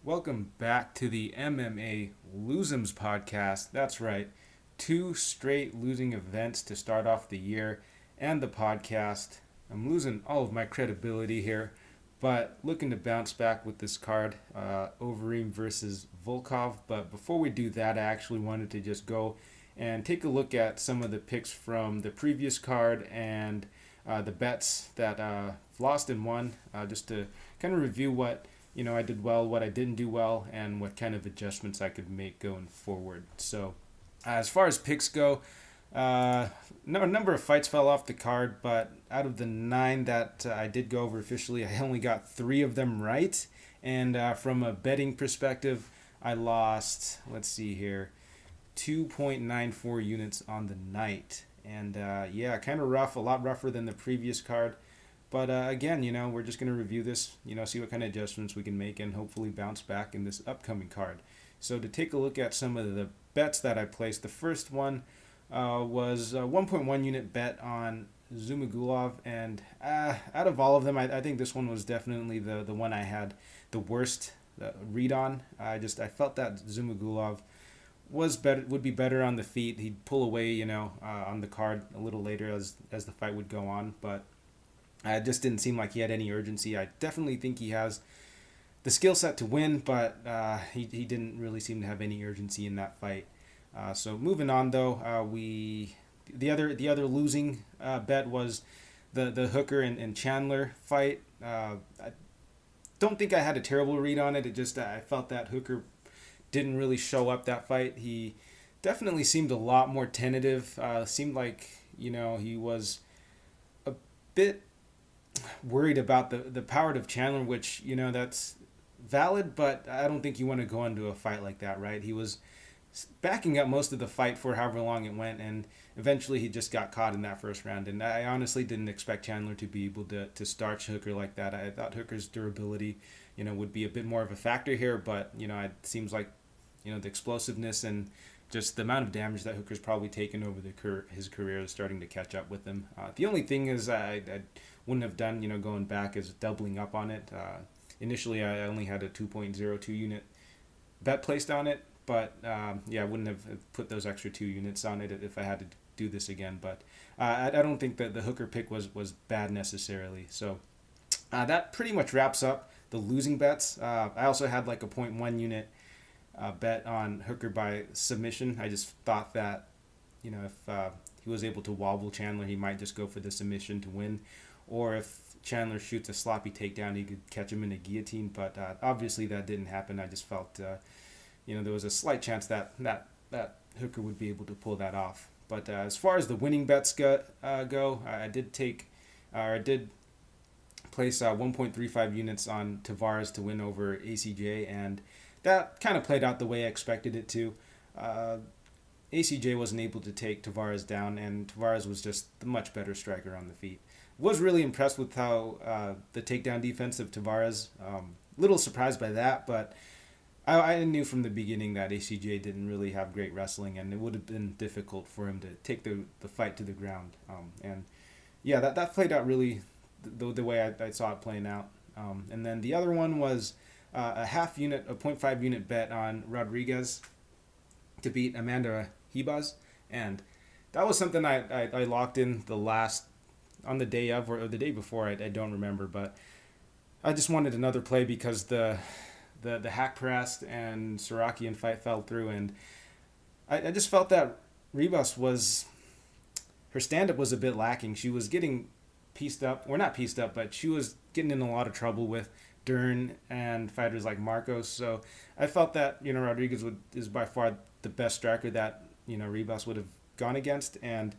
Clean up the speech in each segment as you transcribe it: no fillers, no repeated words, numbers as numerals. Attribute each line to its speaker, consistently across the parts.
Speaker 1: Welcome back to the MMA Losems podcast. That's right, two straight losing events to start off the year and the podcast. I'm losing all of my credibility here, but looking to bounce back with this card, Overeem versus Volkov. But before we do that, I actually wanted to just go and take a look at some of the picks from the previous card and the bets that lost and won, just to kind of review what I did well, what I didn't do well, and what kind of adjustments I could make going forward. So, as far as picks go, no, a number of fights fell off the card, but out of the 9 that I did go over officially, I only got 3 of them right. And from a betting perspective, I lost, let's see here, 2.94 units on the night. And yeah, kind of rough, a lot rougher than the previous card. But again, we're just going to review this, see what kind of adjustments we can make and hopefully bounce back in this upcoming card. So to take a look at some of the bets that I placed, the first one was a 1.1 unit bet on Zumagulov. And out of all of them, I think this one was definitely the one I had the worst read on. I felt that Zumagulov would be better on the feet. He'd pull away, on the card a little later as the fight would go on. But it just didn't seem like he had any urgency. I definitely think he has the skill set to win, but he didn't really seem to have any urgency in that fight. So moving on though, the other losing bet was the Hooker and Chandler fight. I don't think I had a terrible read on it. I felt that Hooker didn't really show up that fight. He definitely seemed a lot more tentative. Seemed like he was a bit worried about the power of Chandler, which that's valid, but I don't think you want to go into a fight like that, right? He was backing up most of the fight for however long it went, and eventually he just got caught in that first round. And I honestly didn't expect Chandler to be able to starch Hooker like that. I thought Hooker's durability, would be a bit more of a factor here, but it seems like the explosiveness and just the amount of damage that Hooker's probably taken over his career is starting to catch up with him. The only thing is I wouldn't have done, going back, is doubling up on it. Initially, I only had a 2.02 unit bet placed on it, but yeah, I wouldn't have put those extra 2 units on it if I had to do this again. But I don't think that the Hooker pick was bad necessarily. So that pretty much wraps up the losing bets. I also had like a zero point 0.1 unit bet on Hooker by submission. I just thought that, if he was able to wobble Chandler, he might just go for the submission to win. Or if Chandler shoots a sloppy takedown, he could catch him in a guillotine. But obviously that didn't happen. I just felt, there was a slight chance that Hooker would be able to pull that off. But as far as the winning bets go, I did place 1.35 units on Tavares to win over ACJ, and that kind of played out the way I expected it to. ACJ wasn't able to take Tavares down, and Tavares was just the much better striker on the feet. Was really impressed with how the takedown defense of Tavares. Little surprised by that, but I knew from the beginning that ACJ didn't really have great wrestling, and it would have been difficult for him to take the fight to the ground. And yeah, that played out really the way I saw it playing out. And then the other one was a 0.5 unit bet on Rodriguez to beat Amanda Ribas, and that was something I locked in on the day of or the day before. I don't remember, but I just wanted another play because the Hackprast and Sarakian fight fell through, and I just felt that Ribas her stand-up was a bit lacking. She was getting pieced up, or not pieced up, but she was getting in a lot of trouble with Dern and fighters like Marcos. So I felt that Rodriguez is by far the best striker that Ribas would have gone against, and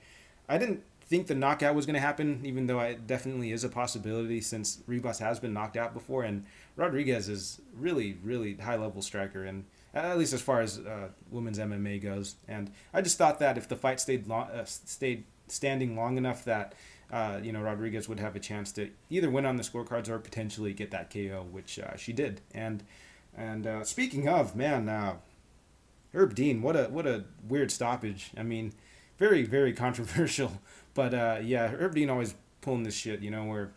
Speaker 1: I didn't think the knockout was going to happen, even though it definitely is a possibility since Ribas has been knocked out before, and Rodriguez is really, really high-level striker, and at least as far as women's MMA goes. And I just thought that if the fight stayed standing long enough that Rodriguez would have a chance to either win on the scorecards or potentially get that KO, which she did. And speaking of, man, Herb Dean, what a weird stoppage. I mean, very, very controversial. But yeah, Herb Dean always pulling this shit, where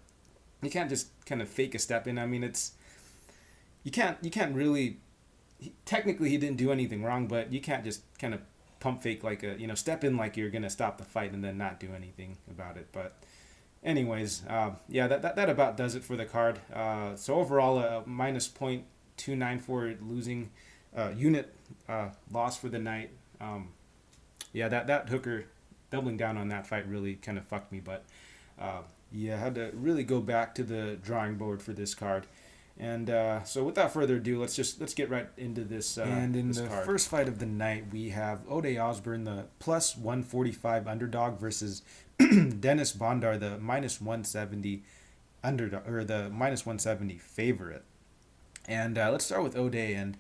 Speaker 1: you can't just kind of fake a step in. I mean, it's you can't really technically he didn't do anything wrong, but you can't just kind of pump fake like step in like you're gonna stop the fight and then not do anything about it. But anyways, yeah, that about does it for the card. So overall, a minus 0.294 losing unit loss for the night. Yeah, that hooker doubling down on that fight really kind of fucked me. But yeah, I had to really go back to the drawing board for this card. And so without further ado, let's get right into this. And in this the card. First fight of the night, we have Osbourne, the plus 145 underdog, versus Dennis Bondar, the minus 170 underdog, or the minus 170 favorite. And let's start with and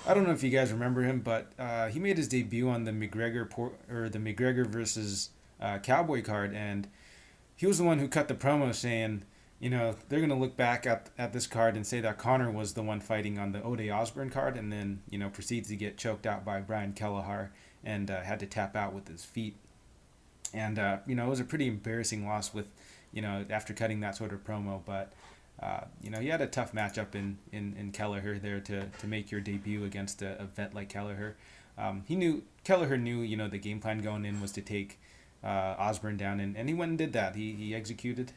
Speaker 1: I don't know if you guys remember him, but he made his debut on the McGregor versus Cowboy card, and he was the one who cut the promo saying, they're going to look back at this card and say that Conor was the one fighting on the Osbourne card, and then, proceeds to get choked out by Brian Kelleher and had to tap out with his feet. And, it was a pretty embarrassing loss with, after cutting that sort of promo. But, you had a tough matchup in Kelleher there to make your debut against a vet like Kelleher. Kelleher knew, the game plan going in was to take Osbourne down, and he went and did that. He executed,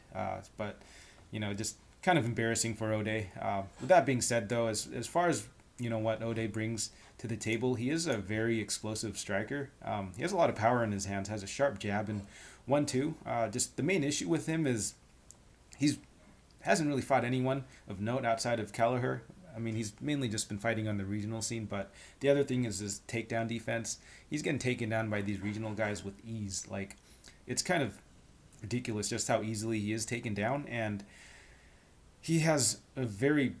Speaker 1: but just kind of embarrassing for O'Day. With that being said, though, as far as what O'Day brings to the table, he is a very explosive striker. He has a lot of power in his hands, has a sharp jab and 1-2. Just the main issue with him is he's hasn't really fought anyone of note outside of Kelleher. I mean, he's mainly just been fighting on the regional scene, but the other thing is his takedown defense. He's getting taken down by these regional guys with ease. Like, it's kind of ridiculous just how easily he is taken down, and he has a very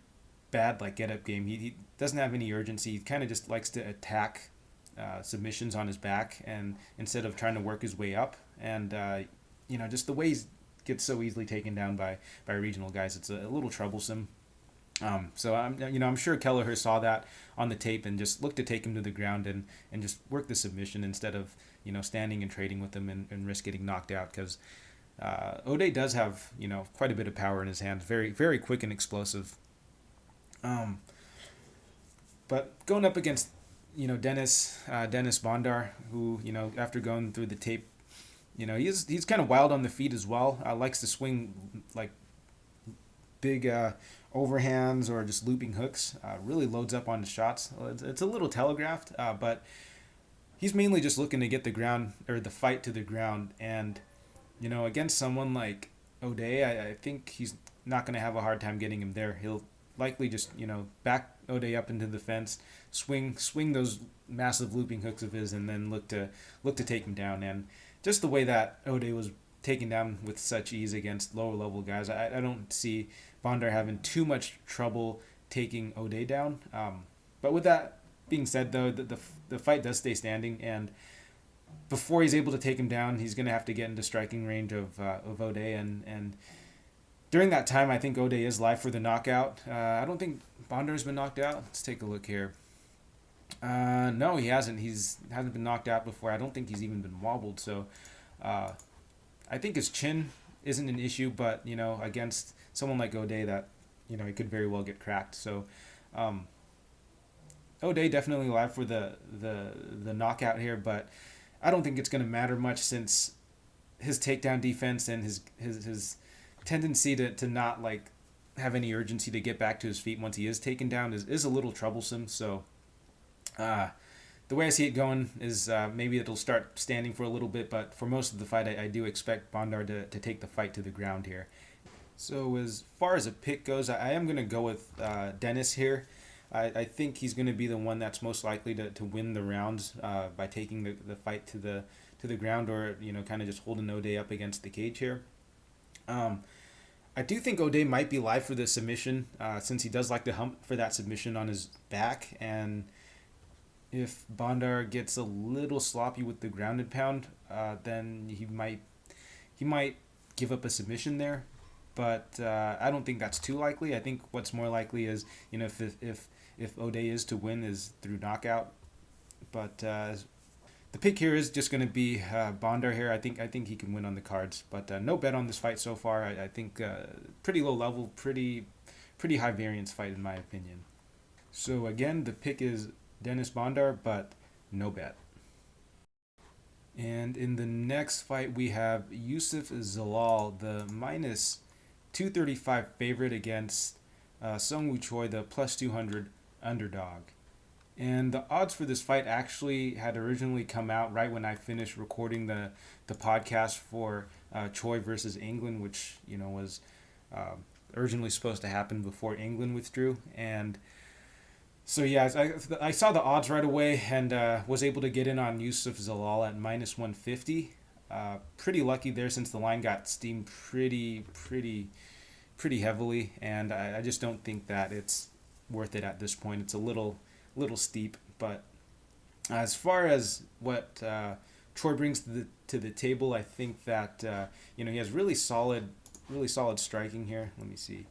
Speaker 1: bad get-up game. He doesn't have any urgency. He kind of just likes to attack submissions on his back, and instead of trying to work his way up, and just the way he gets so easily taken down by regional guys, it's a little troublesome. So I'm sure Kelleher saw that on the tape and just looked to take him to the ground and just work the submission instead of standing and trading with him and risk getting knocked out, because O'Day does have quite a bit of power in his hands, very very quick and explosive. But going up against Dennis Bondar, who after going through the tape, he's kind of wild on the feet as well. Likes to swing like big overhands or just looping hooks. Really loads up on the shots. It's a little telegraphed, but he's mainly just looking to get the ground or the fight to the ground. And against someone like O'Day, I think he's not going to have a hard time getting him there. He'll likely just back O'Day up into the fence, swing those massive looping hooks of his, and then look to take him down. And just the way that O'Day was taken down with such ease against lower level guys, I don't see Bondar having too much trouble taking O'Day down. But with that being said, though, the fight does stay standing, and before he's able to take him down, he's going to have to get into striking range of O'Day, and during that time, I think O'Day is live for the knockout. I don't think Bondar's been knocked out. Let's take a look here. No, he hasn't. Hasn't been knocked out before. I don't think he's even been wobbled. So, I think his chin isn't an issue, but against someone like O'Day, that he could very well get cracked. So, O'Day definitely live for the knockout here, but I don't think it's going to matter much, since his takedown defense and his tendency to not have any urgency to get back to his feet once he is taken down is a little troublesome. So the way I see it going is maybe it'll start standing for a little bit, but for most of the fight, I do expect Bondar to take the fight to the ground here. So as far as a pick goes, I am going to go with Dennis here. I think he's going to be the one that's most likely to win the rounds by taking the fight to the ground, or kind of just holding O'Day up against the cage here. I do think O'Day might be live for the submission, since he does like to hump for that submission on his back, and if Bondar gets a little sloppy with the grounded pound, then he might give up a submission there. But I don't think that's too likely. I think what's more likely is if O'Day is to win, is through knockout. But the pick here is just going to be Bondar here. I think he can win on the cards, but no bet on this fight so far. I think pretty low level, pretty high variance fight in my opinion. So again, the pick is Dennis Bondar, but no bet. And in the next fight, we have Youssef Zalal, the minus 235 favorite against Seung Choi, the plus 200 underdog. And the odds for this fight actually had originally come out right when I finished recording the podcast for Choi versus England, which was uh, originally supposed to happen before England withdrew. And so yeah, I saw the odds right away and was able to get in on Yusuf Zalal at minus 150. Pretty lucky there since the line got steamed pretty heavily, and I just don't think that it's worth it at this point. It's a little steep, but as far as what Troy brings to the table, I think that he has really solid striking here. Let me see.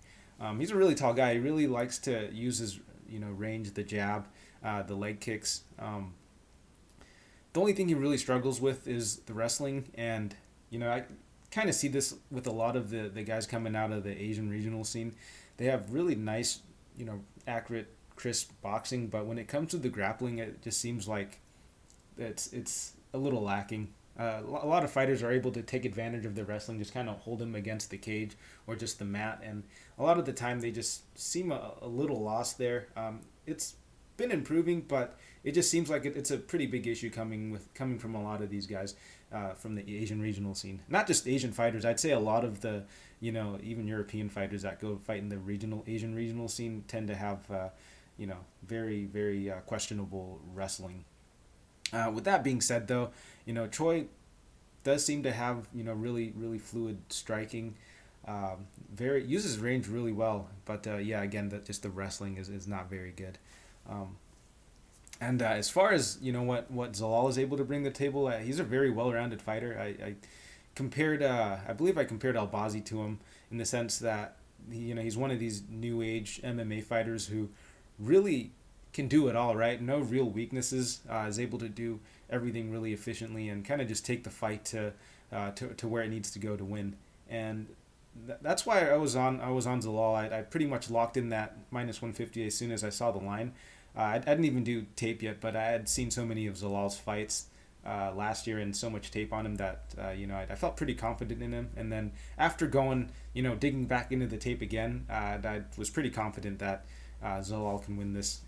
Speaker 1: He's a really tall guy. He really likes to use his range, the jab, the leg kicks. The only thing he really struggles with is the wrestling, and I kind of see this with a lot of the guys coming out of the Asian regional scene. They have really nice, accurate, crisp boxing, but when it comes to the grappling, it just seems like it's a little lacking. A lot of fighters are able to take advantage of the wrestling, just kind of hold them against the cage or just the mat, and a lot of the time they just seem a little lost there. It's been improving, but it just seems like it's a pretty big issue coming from a lot of these guys from the Asian regional scene. Not just Asian fighters, I'd say a lot of the even European fighters that go fight in the Asian regional scene tend to have very questionable wrestling. With that being said, though, Choi does seem to have really fluid striking. Very uses range really well, but again, just the wrestling is not very good. And as far as what Zalal is able to bring to the table, he's a very well-rounded fighter. I believe I compared Albazi to him in the sense that he's one of these new age MMA fighters who really can do it all, right? No real weaknesses. Is able to do everything really efficiently and kind of just take the fight to where it needs to go to win. And that's why I was on Zalal. I pretty much locked in that minus 150 as soon as I saw the line. I didn't even do tape yet, but I had seen so many of Zalal's fights last year and so much tape on him that I felt pretty confident in him. And then after going digging back into the tape again, I was pretty confident that Zalal can win this.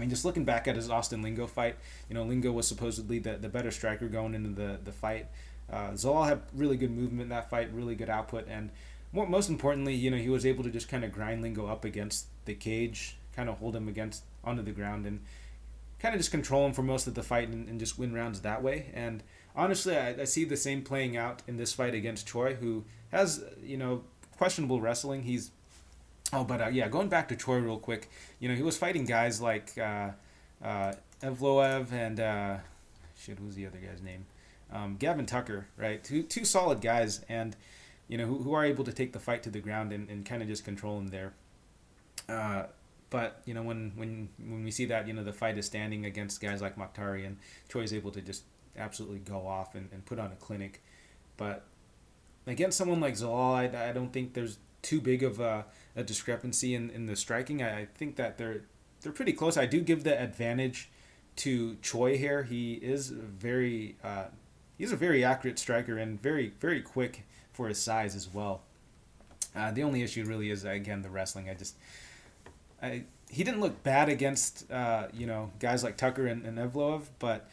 Speaker 1: Just looking back at his Austin Lingo fight, Lingo was supposedly the better striker going into the fight. Zalal had really good movement in that fight, really good output, and most importantly, he was able to just kind of grind Lingo up against the cage, kind of hold him onto the ground, and kind of just control him for most of the fight and just win rounds that way. And honestly, I see the same playing out in this fight against Choi, who has questionable wrestling. Going back to Choi real quick, he was fighting guys like Evloev and who's the other guy's name? Gavin Tucker, right? Two solid guys, and who are able to take the fight to the ground and kind of just control him there. But when we see that the fight is standing against guys like Makhtari, and Choi is able to just absolutely go off and put on a clinic. But against someone like Zalal, I don't think there's too big of a discrepancy in the striking. I think that they're pretty close. I do give the advantage to Choi here. He's a very accurate striker and very quick for his size as well. The only issue really is again the wrestling. He didn't look bad against guys like Tucker and Evloev, but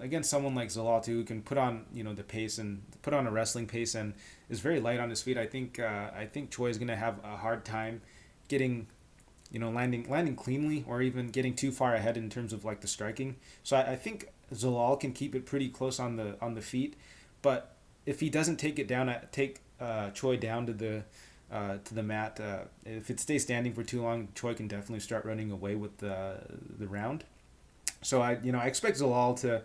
Speaker 1: against someone like Zalal too, who can put on the pace and put on a wrestling pace and is very light on his feet. I think Choi is gonna have a hard time getting landing cleanly or even getting too far ahead in terms of like the striking. So I think Zalal can keep it pretty close on the feet, but if he doesn't take Choi down to the mat, if it stays standing for too long, Choi can definitely start running away with the round. So I expect Zalal to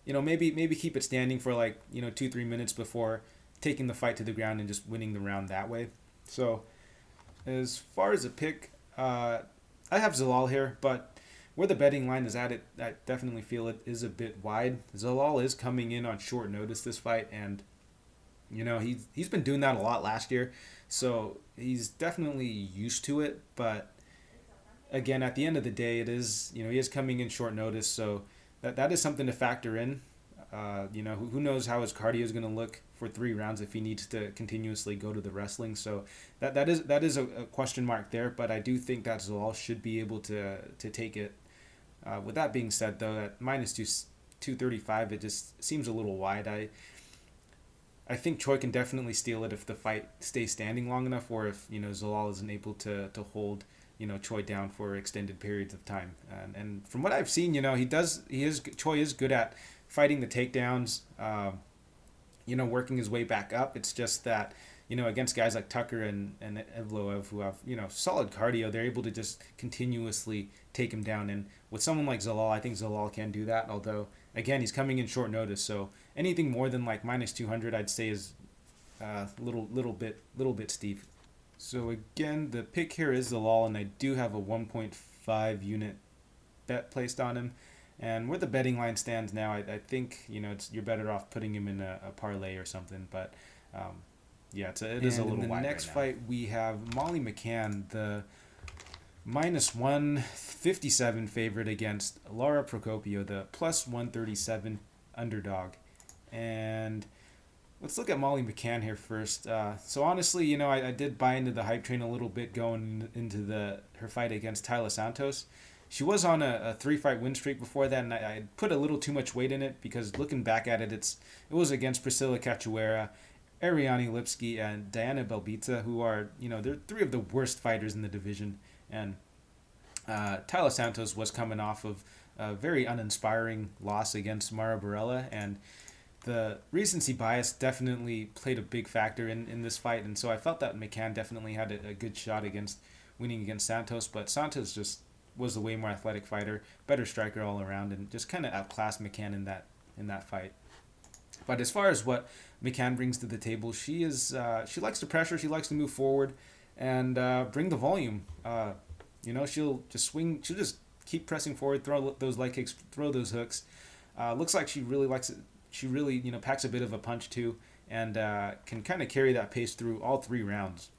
Speaker 1: maybe keep it standing for 2-3 minutes before taking the fight to the ground and just winning the round that way. So as far as a pick, I have Zalal here, but where the betting line is at, I definitely feel it is a bit wide. Zalal is coming in on short notice this fight, and he's been doing that a lot last year, so he's definitely used to it. But again, at the end of the day, it is, he is coming in short notice, so that is something to factor in. Who knows how his cardio is going to look for 3 rounds if he needs to continuously go to the wrestling. So that is a question mark there. But I do think that Zalal should be able to take it. With that being said, though, at minus 235, it just seems a little wide. I think Choi can definitely steal it if the fight stays standing long enough, or if Zalal isn't able to hold Choi down for extended periods of time. And from what I've seen, Choi is good at fighting the takedowns, working his way back up. It's just that, against guys like Tucker and Evloev who have, solid cardio, they're able to just continuously take him down. And with someone like Zalal, I think Zalal can do that. Although, again, he's coming in short notice. So anything more than like minus 200, I'd say is little bit steep. So again, the pick here is Zalal, and I do have a 1.5 unit bet placed on him. And where the betting line stands now, I think you're better off putting him in a parlay or something. But it is a little wide. In the next fight, we have Molly McCann, the minus 157 favorite against Lara Procopio, the plus 137 underdog. And let's look at Molly McCann here first. So honestly, I did buy into the hype train a little bit going into her fight against Taila Santos. She was on a 3-fight win streak before that, and I put a little too much weight in it because looking back at it, it was against Priscilla Cachoeira, Ariane Lipski, and Diana Belbita, who are, they're 3 of the worst fighters in the division. And Taila Santos was coming off of a very uninspiring loss against Mara Barella, and the recency bias definitely played a big factor in this fight. And so I felt that McCann definitely had a good shot against winning against Santos, but Santos just was a way more athletic fighter, better striker all around, and just kind of outclassed McCann in that fight. But as far as what McCann brings to the table, she likes to pressure, she likes to move forward, and bring the volume. She'll just swing, she'll just keep pressing forward, throw those leg kicks, throw those hooks. Looks like she really likes it. She really packs a bit of a punch too, and can kind of carry that pace through all 3 rounds.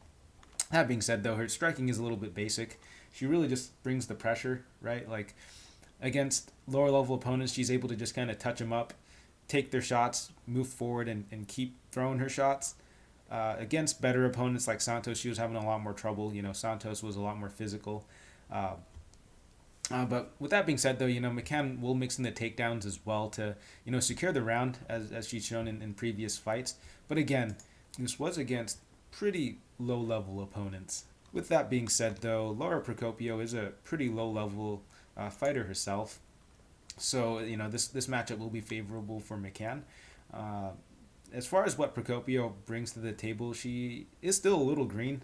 Speaker 1: That being said, though, her striking is a little bit basic. She really just brings the pressure, right? Like, against lower-level opponents, she's able to just kind of touch them up, take their shots, move forward, and keep throwing her shots. Against better opponents like Santos, she was having a lot more trouble. Santos was a lot more physical. But with that being said, though, McCann will mix in the takedowns as well to, secure the round, as she's shown in previous fights. But again, this was against pretty low-level opponents. With that being said, though, Lara Procopio is a pretty low-level fighter herself. So, this matchup will be favorable for McCann. As far as what Procopio brings to the table, she is still a little green.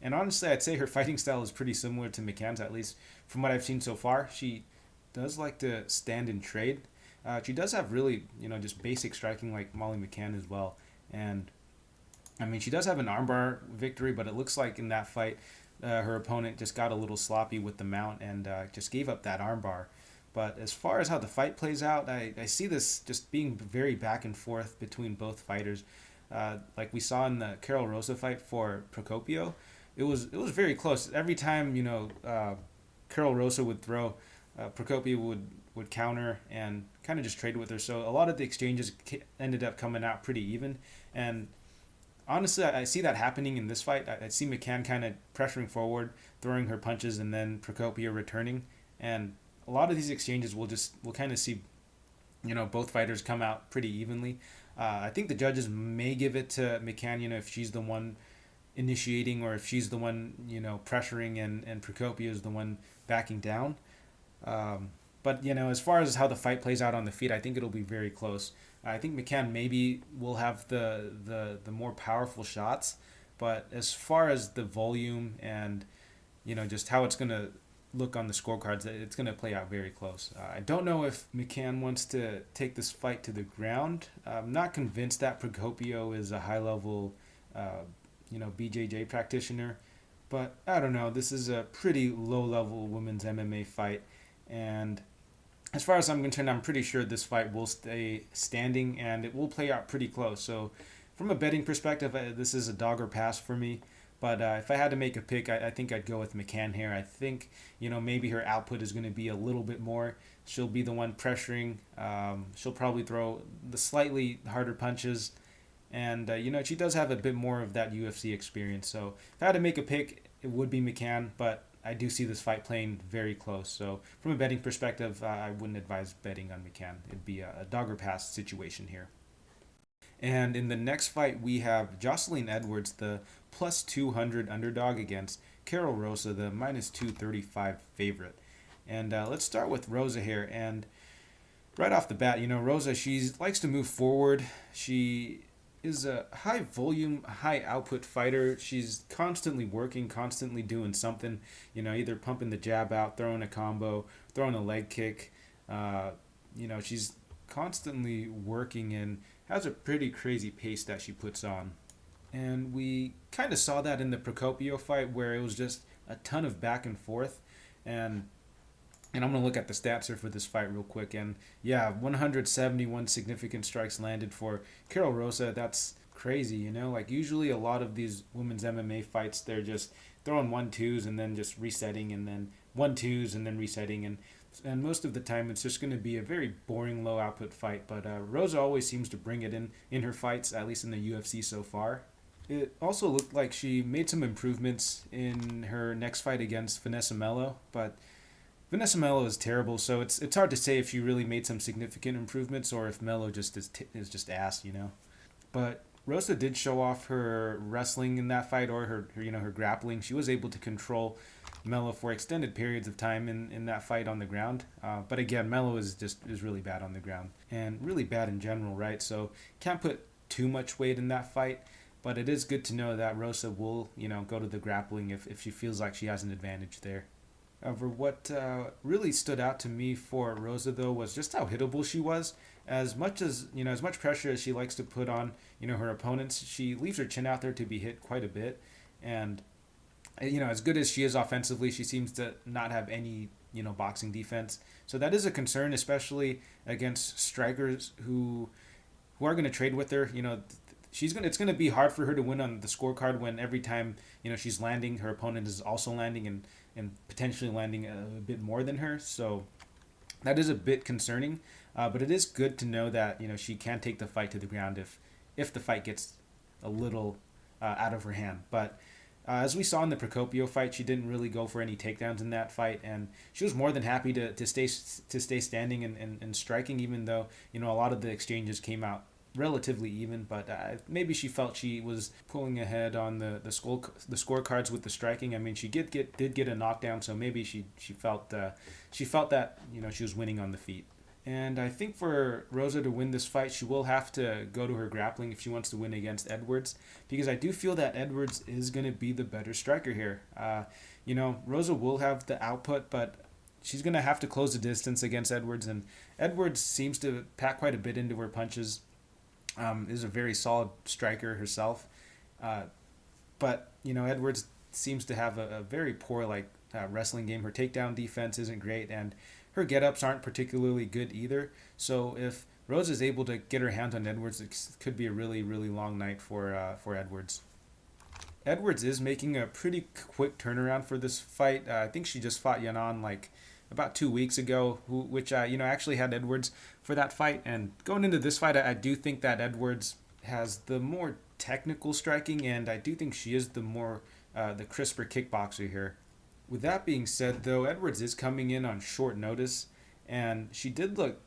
Speaker 1: And honestly, I'd say her fighting style is pretty similar to McCann's, at least from what I've seen so far. She does like to stand and trade. She does have really, just basic striking like Molly McCann as well. And she does have an armbar victory, but it looks like in that fight, her opponent just got a little sloppy with the mount and just gave up that armbar. But as far as how the fight plays out, I see this just being very back and forth between both fighters. Like we saw in the Karol Rosa fight for Procopio, it was very close. Every time Karol Rosa would throw, Procopio would counter and kind of just trade with her. So a lot of the exchanges ended up coming out pretty even. And honestly, I see that happening in this fight. I see McCann kind of pressuring forward, throwing her punches, and then Procopio returning. And a lot of these exchanges we'll kind of see, both fighters come out pretty evenly. I think the judges may give it to McCann, if she's the one initiating, or if she's the one, pressuring, and Procopio is the one backing down. But, as far as how the fight plays out on the feet, I think it'll be very close. I think McCann maybe will have the more powerful shots, but as far as the volume and, just how it's going to look on the scorecards, it's going to play out very close. I don't know if McCann wants to take this fight to the ground. I'm not convinced that Procopio is a high-level, BJJ practitioner, but I don't know. This is a pretty low-level women's MMA fight, and as far as I'm concerned, I'm pretty sure this fight will stay standing and it will play out pretty close. So from a betting perspective, this is a dog or pass for me. But if I had to make a pick, I think I'd go with McCann here. I think, maybe her output is going to be a little bit more. She'll be the one pressuring. She'll probably throw the slightly harder punches. And, she does have a bit more of that UFC experience. So if I had to make a pick, it would be McCann. But I do see this fight playing very close. So from a betting perspective, I wouldn't advise betting on McCann. It'd be a dog or pass situation here. And in the next fight, we have Joselyn Edwards, the plus 200 underdog, against Karol Rosa, the minus 235 favorite. And let's start with Rosa here. And right off the bat, Rosa, she likes to move forward. She is a high volume, high output fighter. She's constantly working, constantly doing something, either pumping the jab out, throwing a combo, throwing a leg kick. She's constantly working and has a pretty crazy pace that she puts on. And we kind of saw that in the Procopio fight where it was just a ton of back and forth. And I'm going to look at the stats here for this fight real quick. And yeah, 171 significant strikes landed for Karol Rosa. That's crazy, Like usually a lot of these women's MMA fights, they're just throwing 1-2s and then just resetting, and then 1-2s and then resetting. And most of the time it's just going to be a very boring low output fight. But Rosa always seems to bring it in her fights, at least in the UFC so far. It also looked like she made some improvements in her next fight against Vanessa Melo, but Vanessa Melo is terrible, so it's hard to say if she really made some significant improvements or if Melo just is just ass, But Rosa did show off her wrestling in that fight, or her grappling. She was able to control Melo for extended periods of time in that fight on the ground. But again, Melo is really bad on the ground and really bad in general, right? So can't put too much weight in that fight. But it is good to know that Rosa will, go to the grappling if she feels like she has an advantage there. However, what really stood out to me for Rosa, though, was just how hittable she was. As much pressure as she likes to put on, her opponents, she leaves her chin out there to be hit quite a bit. And, as good as she is offensively, she seems to not have any, boxing defense. So that is a concern, especially against strikers who are going to trade with her. It's going to be hard for her to win on the scorecard when every time, she's landing, her opponent is also landing and potentially landing a bit more than her. So that is a bit concerning. But it is good to know that, she can take the fight to the ground if the fight gets a little out of her hand. But as we saw in the Procopio fight, she didn't really go for any takedowns in that fight, and she was more than happy to stay standing and striking, even though, a lot of the exchanges came out relatively even, but maybe she felt she was pulling ahead on the scorecards with the striking. I mean, she did get a knockdown, so maybe she felt that she was winning on the feet. And I think for Rosa to win this fight, she will have to go to her grappling if she wants to win against Edwards, because I do feel that Edwards is going to be the better striker here. Rosa will have the output, but she's going to have to close the distance against Edwards, and Edwards seems to pack quite a bit into her punches. Is a very solid striker herself. But, Edwards seems to have a very poor wrestling game. Her takedown defense isn't great, and her get-ups aren't particularly good either. So if Rose is able to get her hands on Edwards, it could be a really, really long night for Edwards. Edwards is making a pretty quick turnaround for this fight. I think she just fought Yanan about 2 weeks ago, which actually had Edwards for that fight. And going into this fight, I do think that Edwards has the more technical striking, and I do think she is the crisper kickboxer here. With that being said, though, Edwards is coming in on short notice, and she did look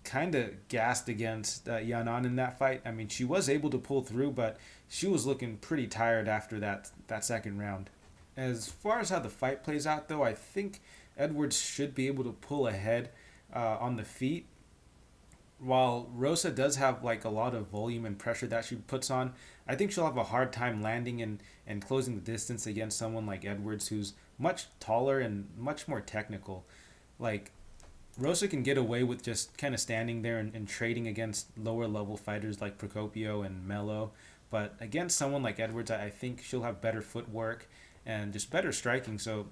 Speaker 1: kind of gassed against Yanan in that fight. I mean, she was able to pull through, but she was looking pretty tired after that second round. As far as how the fight plays out, though, I think Edwards should be able to pull ahead on the feet. While Rosa does have a lot of volume and pressure that she puts on, I think she'll have a hard time landing and closing the distance against someone like Edwards, who's much taller and much more technical. Rosa can get away with just kind of standing there and trading against lower level fighters like Procopio and Melo, but against someone like Edwards, I think she'll have better footwork and just better striking. So,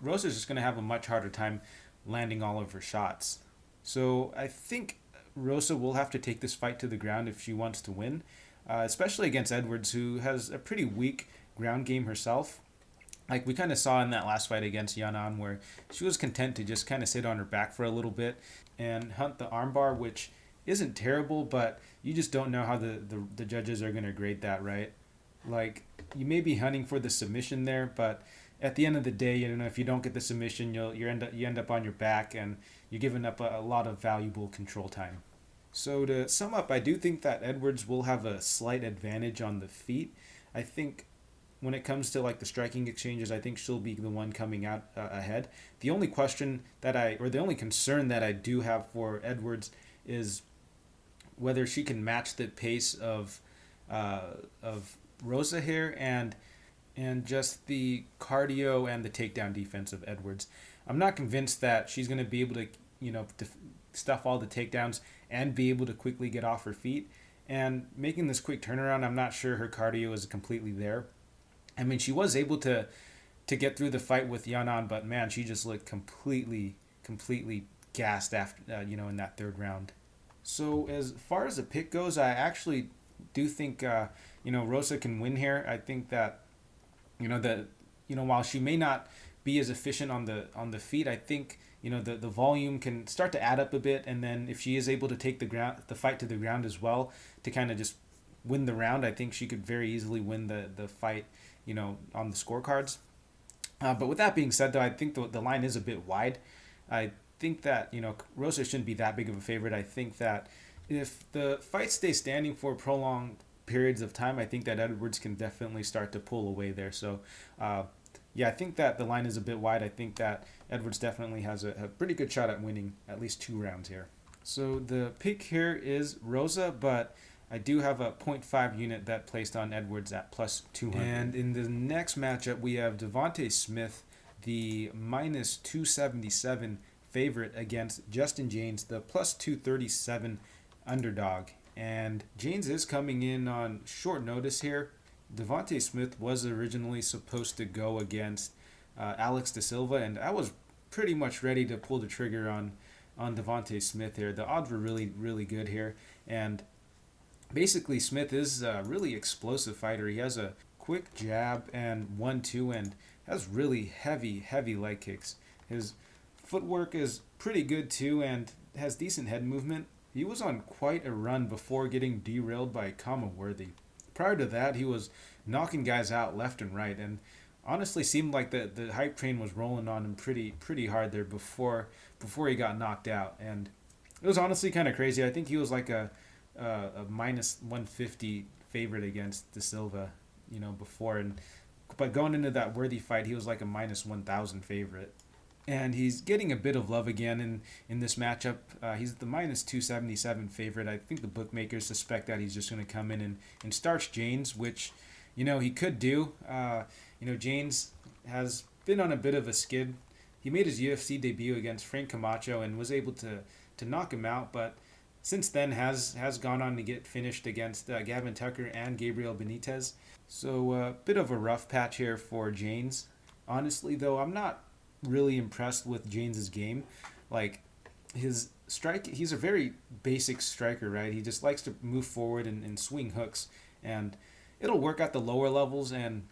Speaker 1: Rosa's just going to have a much harder time landing all of her shots. So I think Rosa will have to take this fight to the ground if she wants to win. especially against Edwards, who has a pretty weak ground game herself. Like we kind of saw in that last fight against Yanan, where she was content to just kind of sit on her back for a little bit and hunt the armbar, which isn't terrible, but you just don't know how the judges are going to grade that, right? Like you may be hunting for the submission there, but at the end of the day, if you don't get the submission, you end up on your back and you're giving up a lot of valuable control time. So to sum up, I do think that Edwards will have a slight advantage on the feet. I think when it comes to like the striking exchanges, I think she'll be the one coming out ahead. The only the only concern that I do have for Edwards is whether she can match the pace of Rosa here and just the cardio and the takedown defense of Edwards. I'm not convinced that she's going to be able to stuff all the takedowns and be able to quickly get off her feet. And making this quick turnaround, I'm not sure her cardio is completely there. I mean, she was able to get through the fight with Yanan, but man, she just looked completely gassed after in that third round. So as far as the pick goes, I actually do think Rosa can win here. I think that while she may not be as efficient on the feet, I think the volume can start to add up a bit, and then if she is able to take the fight to the ground as well to kind of just win the round, I think she could very easily win the fight on the scorecards. But with that being said, though, I think the line is a bit wide. I think that Rosa shouldn't be that big of a favorite. I think that if the fight stays standing for prolonged periods of time, I think that Edwards can definitely start to pull away there. So I think that the line is a bit wide. I think that Edwards definitely has a pretty good shot at winning at least 2 rounds here. So the pick here is Rosa, but I do have a 0.5 unit bet placed on Edwards at plus 200. And in the next matchup, we have Devonte Smith, the minus 277 favorite against Justin Jaynes, the plus 237 underdog. And Jaynes is coming in on short notice here. Devonte Smith was originally supposed to go against Alex Da Silva, and I was pretty much ready to pull the trigger on Devonte Smith here. The odds were really, really good here, and basically Smith is a really explosive fighter. He has a quick jab and 1-2 and has really heavy leg kicks. His footwork is pretty good too and has decent head movement. He was on quite a run before getting derailed by Kama Worthy. Prior to that, he was knocking guys out left and right, and honestly seemed like the hype train was rolling on him pretty hard there before he got knocked out. And it was honestly kind of crazy. I think he was like a minus 150 favorite against Da Silva, before, but going into that Worthy fight, he was like a minus 1,000 favorite. And he's getting a bit of love again in this matchup. He's the minus 277 favorite. I think the bookmakers suspect that he's just going to come in and starch Jaynes, which, he could do. Jaynes has been on a bit of a skid. He made his UFC debut against Frank Camacho and was able to knock him out, but since then has gone on to get finished against Gavin Tucker and Gabriel Benitez. So a bit of a rough patch here for Jaynes. Honestly, though, I'm not really impressed with Jaynes' game. Like, his strike, he's a very basic striker, right? He just likes to move forward and swing hooks, and it'll work at the lower levels. And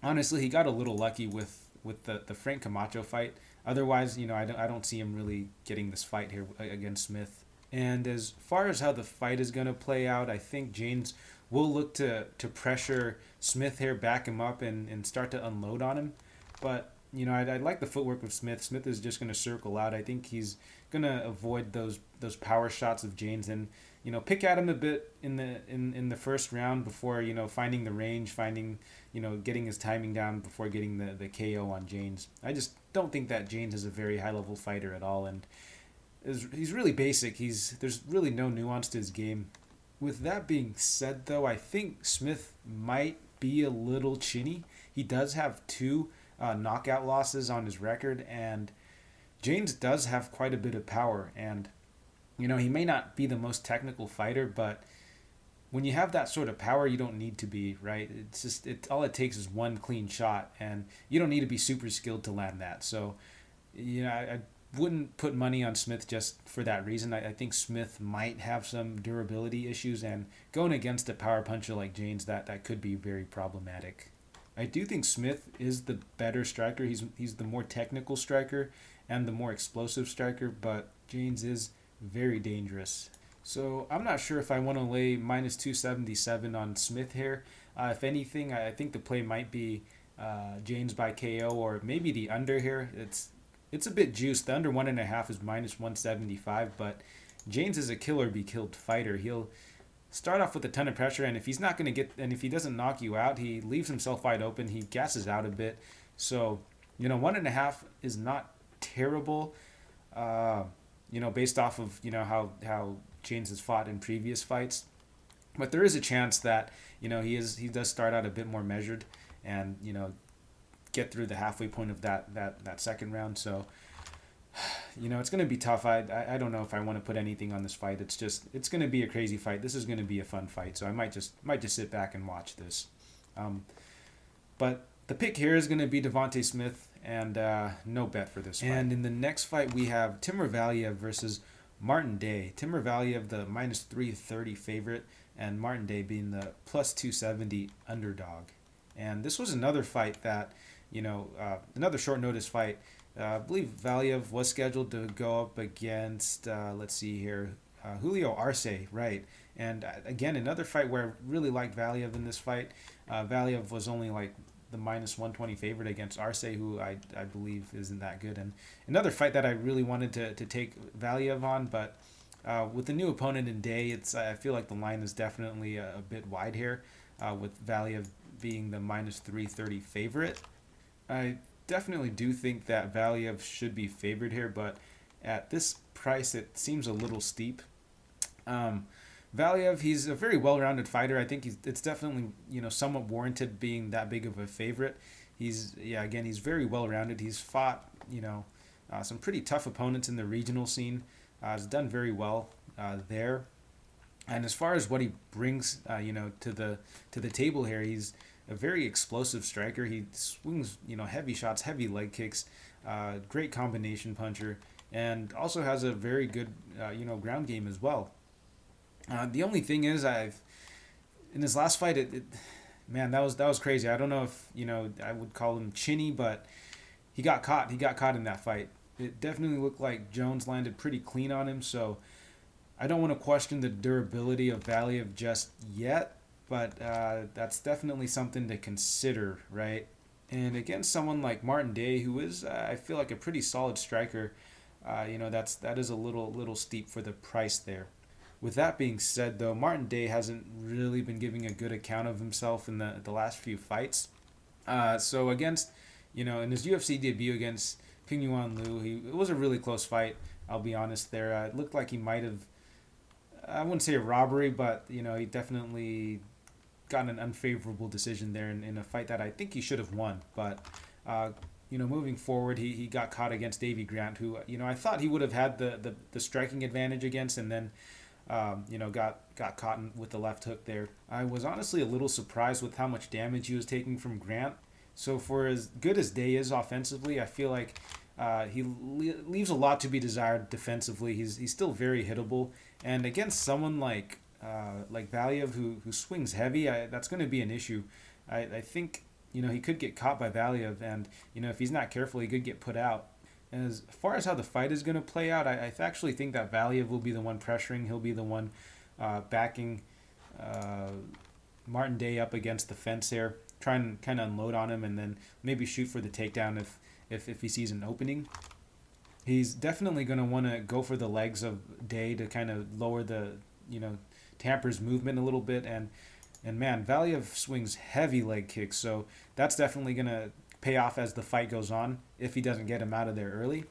Speaker 1: honestly, he got a little lucky with the Frank Camacho fight. Otherwise, I don't see him really getting this fight here against Smith. And as far as how the fight is going to play out, I think Jaynes will look to pressure Smith here, back him up, and start to unload on him. But I like the footwork of Smith. Smith is just going to circle out. I think he's going to avoid those power shots of Jaynes and pick at him a bit in the first round before finding the range, getting his timing down before getting the KO on Jaynes. I just don't think that Jaynes is a very high level fighter at all, and he's really basic. There's really no nuance to his game. With that being said, though, I think Smith might be a little chinny. He does have 2 knockout losses on his record, and Jaynes does have quite a bit of power. And he may not be the most technical fighter, but when you have that sort of power, you don't need to be, right? It's just all it takes is 1 clean shot, and you don't need to be super skilled to land that. So I wouldn't put money on Smith just for that reason. I think Smith might have some durability issues, and going against a power puncher like Jaynes, that could be very problematic. I do think Smith is the better striker. He's the more technical striker and the more explosive striker, but Jaynes is very dangerous. So I'm not sure if I want to lay minus 277 on Smith here. If anything, I think the play might be Jaynes by KO or maybe the under here. It's a bit juiced. The under 1.5 is minus 175, but Jaynes is a killer be killed fighter. He'll start off with a ton of pressure, and if if he doesn't knock you out, he leaves himself wide open. He gasses out a bit. So 1.5 is not terrible. Based off of how Jaynes has fought in previous fights, but there is a chance that he does start out a bit more measured, and get through the halfway point of that second round. So it's going to be tough. I don't know if I want to put anything on this fight. It's going to be a crazy fight. This is going to be a fun fight. So I might just sit back and watch this. But the pick here is going to be Devonte Smith, and no bet for this fight. And in the next fight, we have Timur Valiev versus Martin Day. Timur Valiev, the minus 330 favorite, and Martin Day being the plus 270 underdog. And this was another fight that, another short notice fight. I believe Valiev was scheduled to go up against, Julio Arce, right? And again, another fight where I really liked Valiev in this fight. Valiev was only like the minus 120 favorite against Arce, who I believe isn't that good. And another fight that I really wanted to take Valiev on, but with the new opponent in Day, I feel like the line is definitely a bit wide here, with Valiev being the minus 330 favorite. I definitely do think that Valiev should be favored here, but at this price, it seems a little steep. Valiev, he's a very well-rounded fighter. I think it's definitely somewhat warranted being that big of a favorite. He's very well-rounded. He's fought some pretty tough opponents in the regional scene. Has done very well there. And as far as what he brings to the table here, he's a very explosive striker. He swings heavy shots, heavy leg kicks, great combination puncher, and also has a very good ground game as well. The only thing is, in his last fight, that was crazy. I don't know if I would call him chinny, but he got caught. He got caught in that fight. It definitely looked like Jones landed pretty clean on him. So I don't want to question the durability of Valiev just yet, but that's definitely something to consider, right? And against someone like Martin Day, who is I feel like a pretty solid striker, that is a little steep for the price there. With that being said, though, Martin Day hasn't really been giving a good account of himself in the last few fights. So against, in his UFC debut against Pingyuan Liu, it was a really close fight, I'll be honest there. It looked like he might have, I wouldn't say a robbery, but, he definitely got an unfavorable decision there in a fight that I think he should have won. But, moving forward, he got caught against Davy Grant, who, I thought he would have had the striking advantage against, and then got caught with the left hook there. I was honestly a little surprised with how much damage he was taking from Grant. So for as good as Day is offensively, I feel like he leaves a lot to be desired defensively. He's still very hittable, and against someone like Valiev who swings heavy, that's going to be an issue. I think he could get caught by Valiev, and if he's not careful, he could get put out. As far as how the fight is going to play out, I actually think that Valiev will be the one pressuring. He'll be the one backing Martin Day up against the fence here, try and kind of unload on him, and then maybe shoot for the takedown if he sees an opening. He's definitely going to want to go for the legs of Day to kind of lower the, tamper his movement a little bit. And man, Valiev swings heavy leg kicks, so that's definitely going to pay off as the fight goes on if he doesn't get him out of there early.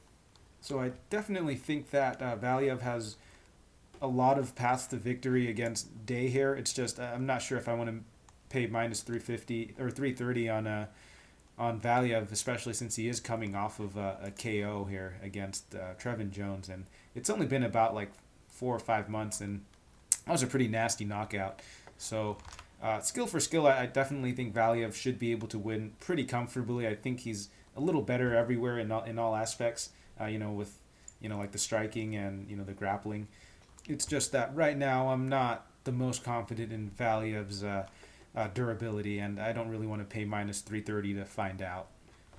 Speaker 1: So I definitely think that Valiev has a lot of paths to victory against Day here. It's just I'm not sure if I want to pay minus 350 or 330 on Valiev, especially since he is coming off of a KO here against Trevin Jones, and it's only been about like 4 or 5 months, and that was a pretty nasty knockout. So skill for skill, I definitely think Valiev should be able to win pretty comfortably. I think he's a little better everywhere in all aspects. With like the striking and, the grappling. It's just that right now I'm not the most confident in Valiev's durability, and I don't really want to pay minus 330 to find out.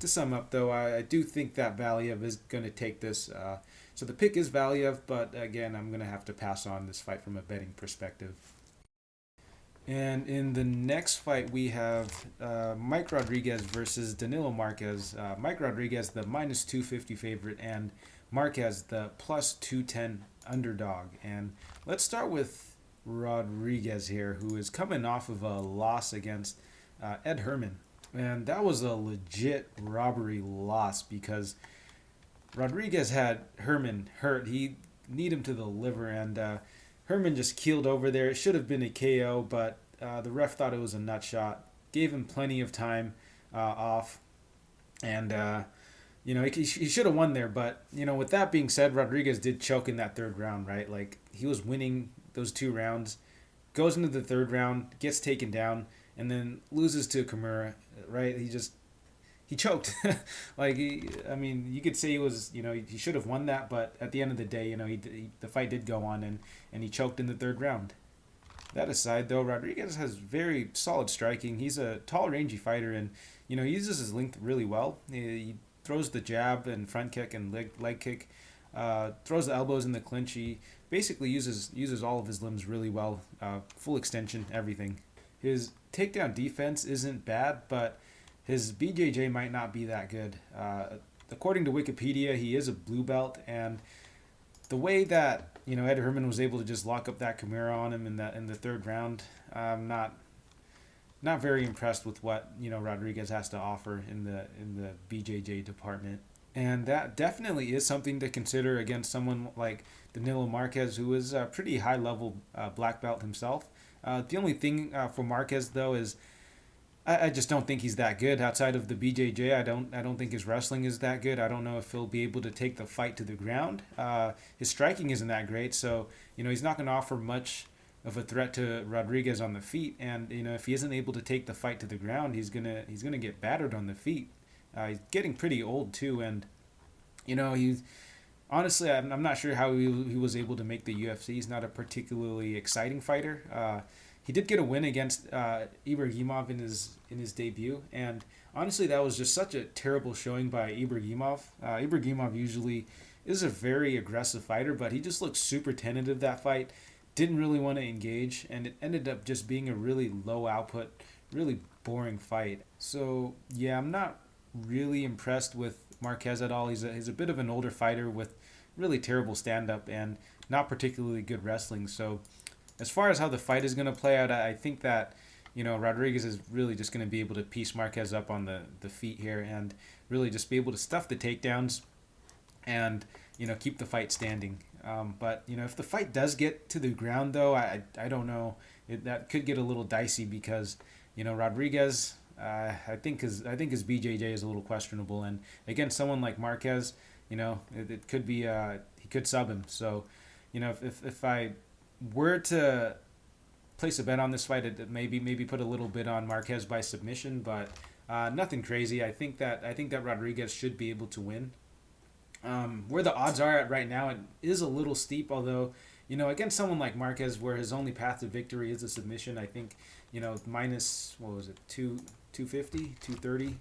Speaker 1: To sum up, though, I do think that Valiev is going to take this. So the pick is Valiev, but again, I'm going to have to pass on this fight from a betting perspective. And in the next fight, we have Mike Rodriguez versus Danilo Marques. Mike Rodriguez, the minus 250 favorite, and Marques, the plus 210 underdog. And let's start with Rodriguez here, who is coming off of a loss against Ed Herman. And that was a legit robbery loss because Rodriguez had Herman hurt. He kneed him to the liver, and Herman just keeled over there. It should have been a KO, but the ref thought it was a nut shot. Gave him plenty of time off, and he should have won there. But with that being said, Rodriguez did choke in that third round, right? Like, he was winning those 2 rounds, goes into the third round, gets taken down, and then loses to Kimura, right? He choked. You could say he was, he should have won that, but at the end of the day, the fight did go on, and he choked in the third round. That aside, though, Rodriguez has very solid striking. He's a tall, rangy fighter, and, he uses his length really well. He throws the jab and front kick and leg kick, throws the elbows in the clinch. He basically uses all of his limbs really well, full extension, everything. His takedown defense isn't bad, but his BJJ might not be that good. According to Wikipedia, he is a blue belt, and the way that Ed Herman was able to just lock up that Kimura on him in the third round, I'm not very impressed with what Rodriguez has to offer in the BJJ department. And that definitely is something to consider against someone like Danilo Marques, who is a pretty high level black belt himself. The only thing for Marques, though, is I just don't think he's that good outside of the BJJ. I don't think his wrestling is that good. I don't know if he'll be able to take the fight to the ground. His striking isn't that great, so he's not going to offer much of a threat to Rodriguez on the feet. And if he isn't able to take the fight to the ground, he's gonna get battered on the feet. He's getting pretty old too, and he's honestly, I'm not sure how he was able to make the UFC. He's not a particularly exciting fighter. He did get a win against Ibragimov in his debut, and honestly, that was just such a terrible showing by Ibragimov. Ibragimov usually is a very aggressive fighter, but he just looked super tentative that fight. Didn't really want to engage, and it ended up just being a really low output, really boring fight. So yeah, I'm not really impressed with Marques at all. He's a bit of an older fighter with really terrible stand-up and not particularly good wrestling. So as far as how the fight is going to play out, I think that Rodriguez is really just going to be able to piece Marques up on the feet here and really just be able to stuff the takedowns and keep the fight standing. But if the fight does get to the ground, though, I don't know. That could get a little dicey because Rodriguez, I think his BJJ is a little questionable, and against someone like Marques, it could be he could sub him. So if I were to place a bet on this fight, it maybe put a little bit on Marques by submission, but nothing crazy. I think that Rodriguez should be able to win. Where the odds are at right now, it is a little steep, although against someone like Marques, where his only path to victory is a submission, I think minus, what was it, 250, 230.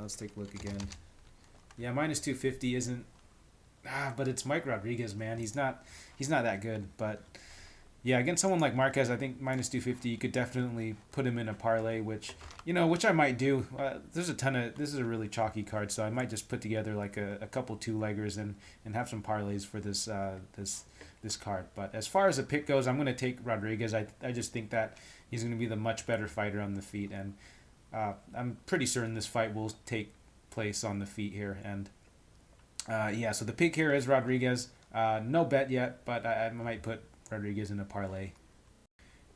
Speaker 1: Let's take a look again. Yeah, minus 250 isn't. But it's Mike Rodriguez, man. He's not that good. But yeah, against someone like Marques, I think minus 250, you could definitely put him in a parlay, which I might do. This is a really chalky card, so I might just put together like a couple 2-leggers and have some parlays for this card. But as far as the pick goes, I'm going to take Rodriguez. I just think that he's going to be the much better fighter on the feet, and I'm pretty certain this fight will take place on the feet here. And so the pick here is Rodriguez. No bet yet, but I might put Rodriguez in a parlay.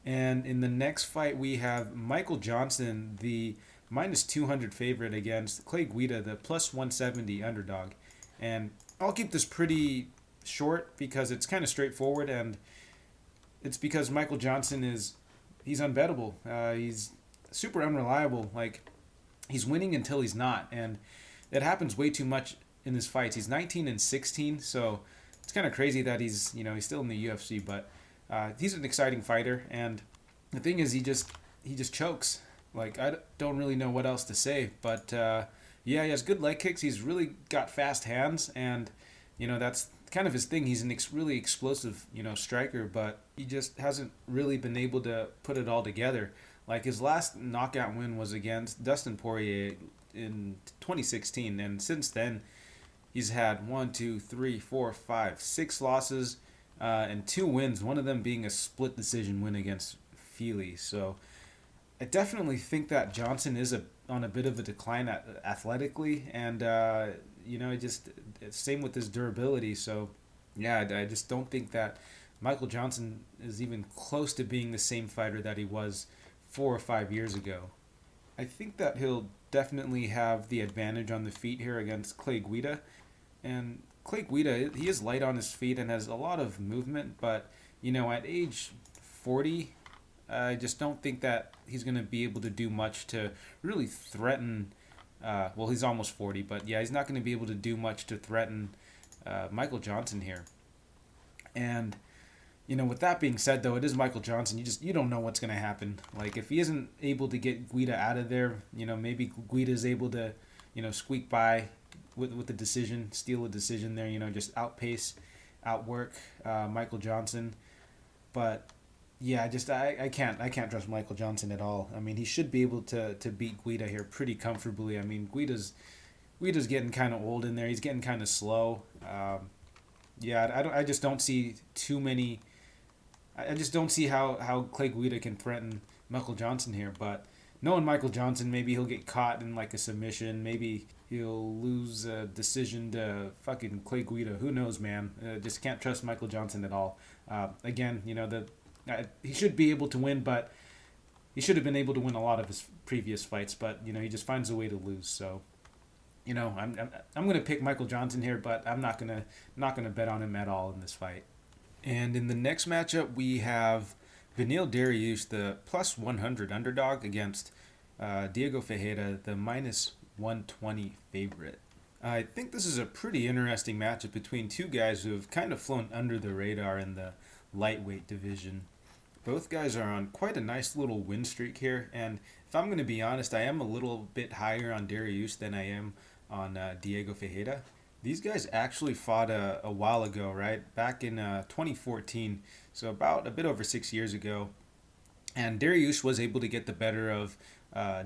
Speaker 1: And in the next fight, we have Michael Johnson, the minus 200 favorite, against Clay Guida, the plus 170 underdog. And I'll keep this pretty short because it's kind of straightforward, and it's because Michael Johnson he's unbettable. He's super unreliable. Like, he's winning until he's not, and it happens way too much in his fights. He's 19-16, so it's kind of crazy that he's still in the UFC, but he's an exciting fighter. And the thing is, he just chokes. Like, I don't really know what else to say, but yeah, he has good leg kicks. He's really got fast hands, and that's kind of his thing. He's an really explosive striker, but he just hasn't really been able to put it all together. Like, his last knockout win was against Dustin Poirier in 2016, and since then he's had 6 losses and 2 wins. One of them being a split decision win against Feely. So I definitely think that Johnson is on a bit of a decline athletically, and just same with his durability. So yeah, I just don't think that Michael Johnson is even close to being the same fighter that he was 4 or 5 years ago. I think that he'll definitely have the advantage on the feet here against Clay Guida, and Clay Guida, he is light on his feet and has a lot of movement, but at age 40. I just don't think that he's going to be able to do much to really threaten. Well, he's almost 40, but yeah, he's not going to be able to do much to threaten Michael Johnson here. And with that being said, though, it is Michael Johnson. You don't know what's going to happen. Like, if he isn't able to get Guida out of there, maybe Guida is able to squeak by with the decision, steal a decision there. Just outwork Michael Johnson, but. Yeah, I can't trust Michael Johnson at all. I mean, he should be able to beat Guida here pretty comfortably. I mean, Guida's getting kind of old in there. He's getting kind of slow. I just don't see too many. I just don't see how Clay Guida can threaten Michael Johnson here. But knowing Michael Johnson, maybe he'll get caught in like a submission. Maybe he'll lose a decision to fucking Clay Guida. Who knows, man? Just can't trust Michael Johnson at all. Again, he should be able to win, but he should have been able to win a lot of his previous fights. But he just finds a way to lose. So, I'm gonna pick Michael Johnson here, but I'm not gonna bet on him at all in this fight. And in the next matchup, we have Beneil Dariush, the plus 100 underdog, against Diego Ferreira, the minus 120 favorite. I think this is a pretty interesting matchup between two guys who have kind of flown under the radar in the lightweight division. Both guys are on quite a nice little win streak here, and if I'm going to be honest, I am a little bit higher on Dariush than I am on Diego Ferreira. These guys actually fought a while ago, right? Back in 2014, so about a bit over 6 years ago. And Dariush was able to get the better of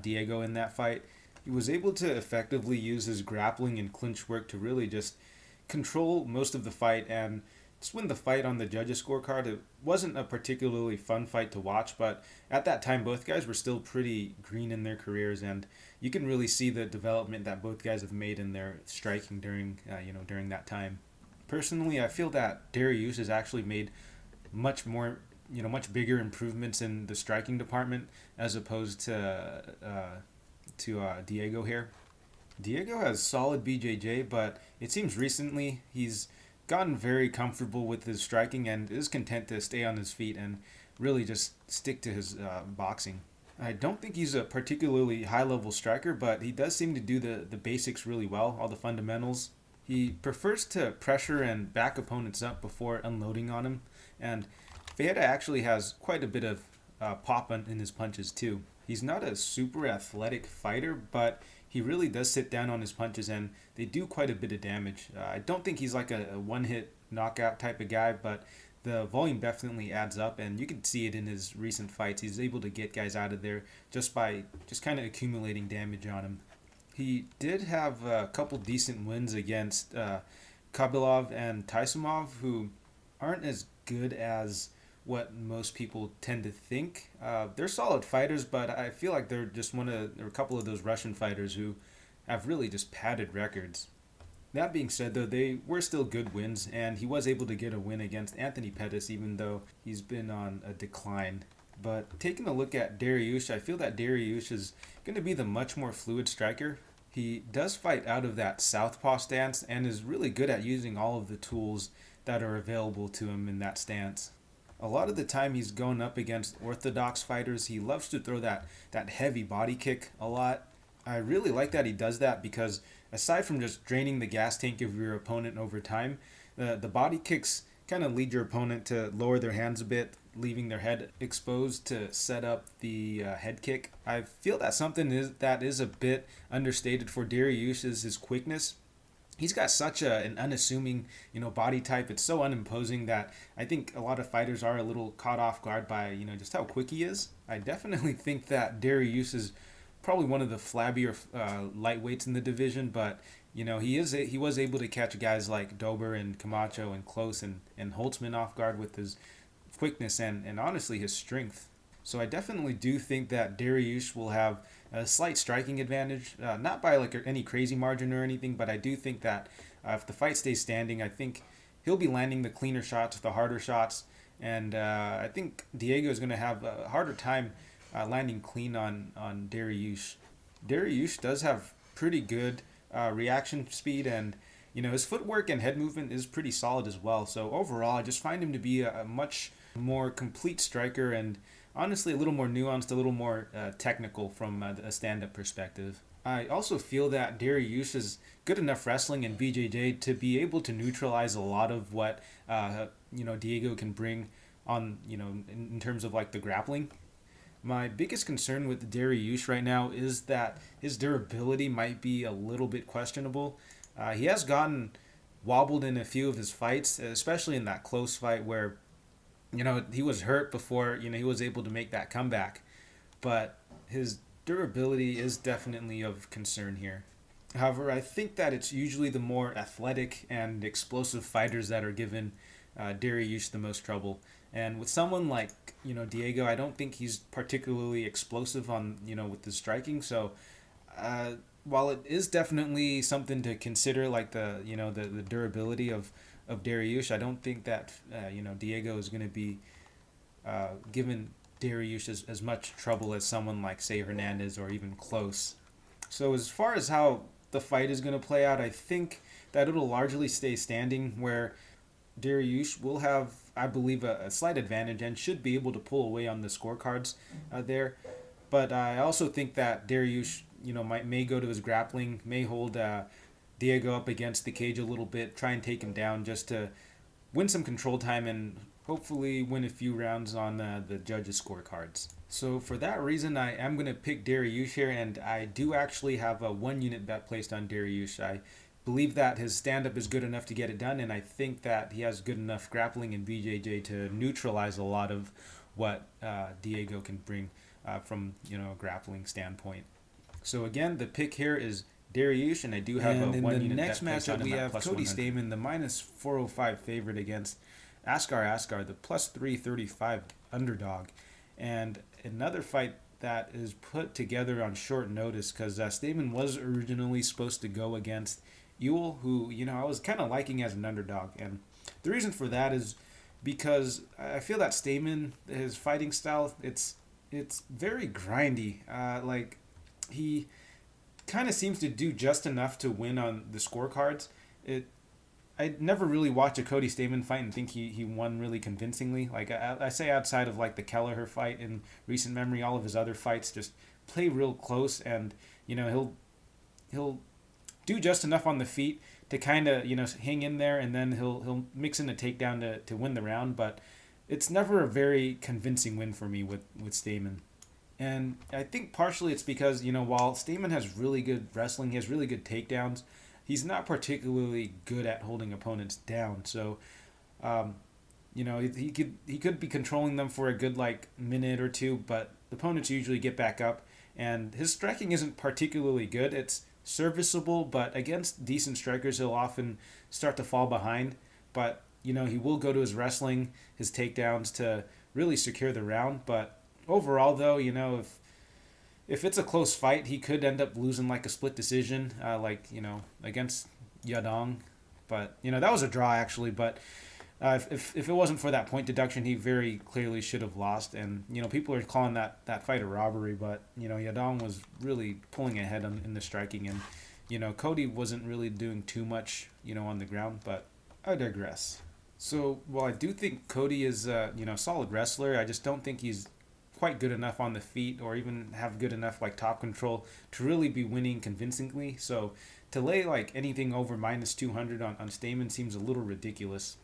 Speaker 1: Diego in that fight. He was able to effectively use his grappling and clinch work to really just control most of the fight and just win the fight on the judges' scorecard. It wasn't a particularly fun fight to watch, but at that time, both guys were still pretty green in their careers, and you can really see the development that both guys have made in their striking during that time. Personally, I feel that Dariush has actually made much bigger improvements in the striking department as opposed to Diego here. Diego has solid BJJ, but it seems recently he's gotten very comfortable with his striking and is content to stay on his feet and really just stick to his boxing. I don't think he's a particularly high-level striker, but he does seem to do the basics really well, all the fundamentals. He prefers to pressure and back opponents up before unloading on him, and Ferreira actually has quite a bit of pop in his punches too. He's not a super athletic fighter, but he really does sit down on his punches and they do quite a bit of damage. I don't think he's like a one-hit knockout type of guy, but the volume definitely adds up, and you can see it in his recent fights. He's able to get guys out of there just by kind of accumulating damage on him. He did have a couple decent wins against Kabilov and Taisumov, who aren't as good as what most people tend to think. They're solid fighters, but I feel like they're just they're a couple of those Russian fighters who have really just padded records. That being said, though, they were still good wins, and he was able to get a win against Anthony Pettis, even though he's been on a decline. But taking a look at Dariush, I feel that Dariush is going to be the much more fluid striker. He does fight out of that southpaw stance and is really good at using all of the tools that are available to him in that stance. A lot of the time he's going up against orthodox fighters. He loves to throw that heavy body kick a lot. I really like that he does that because aside from just draining the gas tank of your opponent over time, the body kicks kind of lead your opponent to lower their hands a bit, leaving their head exposed to set up the head kick. I feel that that is a bit understated for Dariush is his quickness. He's got such an unassuming, body type. It's so unimposing that I think a lot of fighters are a little caught off guard by, just how quick he is. I definitely think that Dariush is probably one of the flabbier lightweights in the division, but he was able to catch guys like Dober and Camacho and Close and Holtzman off guard with his quickness and honestly his strength. So I definitely do think that Dariush will have a slight striking advantage, not by like any crazy margin or anything, but I do think that if the fight stays standing, I think he'll be landing the cleaner shots, the harder shots, and I think Diego is going to have a harder time landing clean on Dariush. Dariush does have pretty good reaction speed, and his footwork and head movement is pretty solid as well. So overall, I just find him to be a much more complete striker and honestly a little more nuanced, a little more technical from a stand-up perspective. I also feel that Dariush is good enough wrestling in BJJ to be able to neutralize a lot of what Diego can bring on in terms of like the grappling. My biggest concern with Dariush right now is that his durability might be a little bit questionable. He has gotten wobbled in a few of his fights, especially in that close fight where he was hurt before he was able to make that comeback. But his durability is definitely of concern here. However, I think that it's usually the more athletic and explosive fighters that are given Dariush the most trouble. And with someone like Diego, I don't think he's particularly explosive on with the striking. So while it is definitely something to consider, like the durability of Dariush, I don't think that Diego is going to be given Dariush as much trouble as someone like say Hernandez or even Close. So as far as how the fight is going to play out, I think that it'll largely stay standing, where Dariush will have, I believe, a slight advantage and should be able to pull away on the scorecards there. But I also think that Dariush, may go to his grappling, may hold Diego up against the cage a little bit, try and take him down just to win some control time and hopefully win a few rounds on the judges' scorecards. So for that reason, I am going to pick Dariush here, and I do actually have a 1-unit bet placed on Dariush. I believe that his stand-up is good enough to get it done, and I think that he has good enough grappling in BJJ to neutralize a lot of what Diego can bring from a grappling standpoint. So again, the pick here is Dariush, and I do have a 1-unit bet. And in the next matchup, we have Cody Stamann, the minus 405 favorite against Askar, the plus 335 underdog. And another fight that is put together on short notice because Stamann was originally supposed to go against Ewell, who, I was kind of liking as an underdog. And the reason for that is because I feel that Stamann, his fighting style, it's very grindy. He kind of seems to do just enough to win on the scorecards. I never really watched a Cody Stamann fight and think he won really convincingly. Like I say, outside of like the Kelleher fight in recent memory, all of his other fights just play real close, and he'll do just enough on the feet to kind of hang in there, and then he'll mix in a takedown to win the round. But it's never a very convincing win for me with Stamann. And I think partially it's because, while Stamann has really good wrestling, he has really good takedowns, he's not particularly good at holding opponents down. So, he could be controlling them for a good, minute or two, but the opponents usually get back up. And his striking isn't particularly good. It's serviceable, but against decent strikers, he'll often start to fall behind. But, he will go to his wrestling, his takedowns to really secure the round. But overall, though, if it's a close fight, he could end up losing a split decision, against Yadong. But, that was a draw, actually. But if it wasn't for that point deduction, he very clearly should have lost. And, people are calling that fight a robbery. But, Yadong was really pulling ahead in the striking. And, Cody wasn't really doing too much, on the ground. But I digress. So, while I do think Cody is, a solid wrestler, I just don't think he's quite good enough on the feet or even have good enough top control to really be winning convincingly. So to lay like anything over minus 200 on Stamann seems a little ridiculous.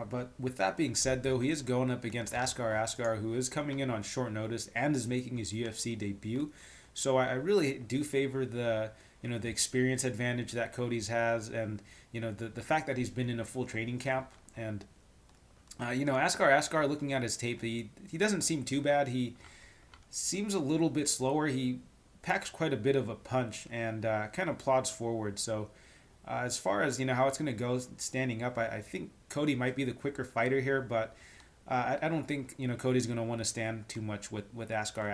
Speaker 1: But with that being said, though, he is going up against Askar, who is coming in on short notice and is making his UFC debut. So I really do favor the experience advantage that Cody's has, and the fact that he's been in a full training camp. And Askar, looking at his tape, he doesn't seem too bad. He seems a little bit slower. He packs quite a bit of a punch and kind of plods forward. So as far as how it's going to go standing up, I think Cody might be the quicker fighter here, but I don't think Cody's going to want to stand too much with Askar.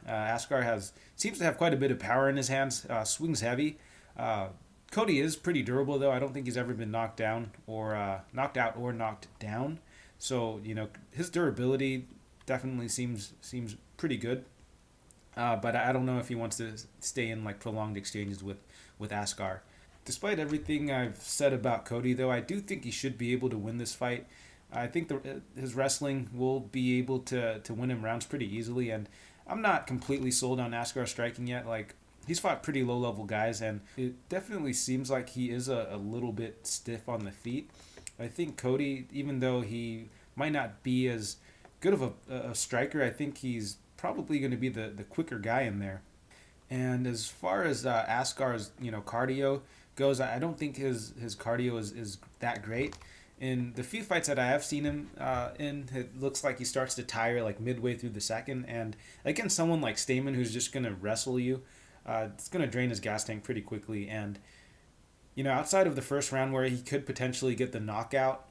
Speaker 1: Askar seems to have quite a bit of power in his hands. Swings heavy. Cody is pretty durable though. I don't think he's ever been knocked down or knocked out or knocked down. So his durability definitely seems pretty good. But I don't know if he wants to stay in like prolonged exchanges with Askar. Despite everything I've said about Cody, though, I do think he should be able to win this fight. I think his wrestling will be able to win him rounds pretty easily, and I'm not completely sold on Askar striking yet. Like, he's fought pretty low-level guys, and it definitely seems like he is a little bit stiff on the feet. I think Cody, even though he might not be as good of a striker, I think he's probably going to be the quicker guy in there. And as far as Askar's cardio goes, I don't think his cardio is that great. In the few fights that I have seen him in, it looks like he starts to tire like midway through the second. And against someone like Stamann, who's just going to wrestle you, it's going to drain his gas tank pretty quickly. And outside of the first round where he could potentially get the knockout,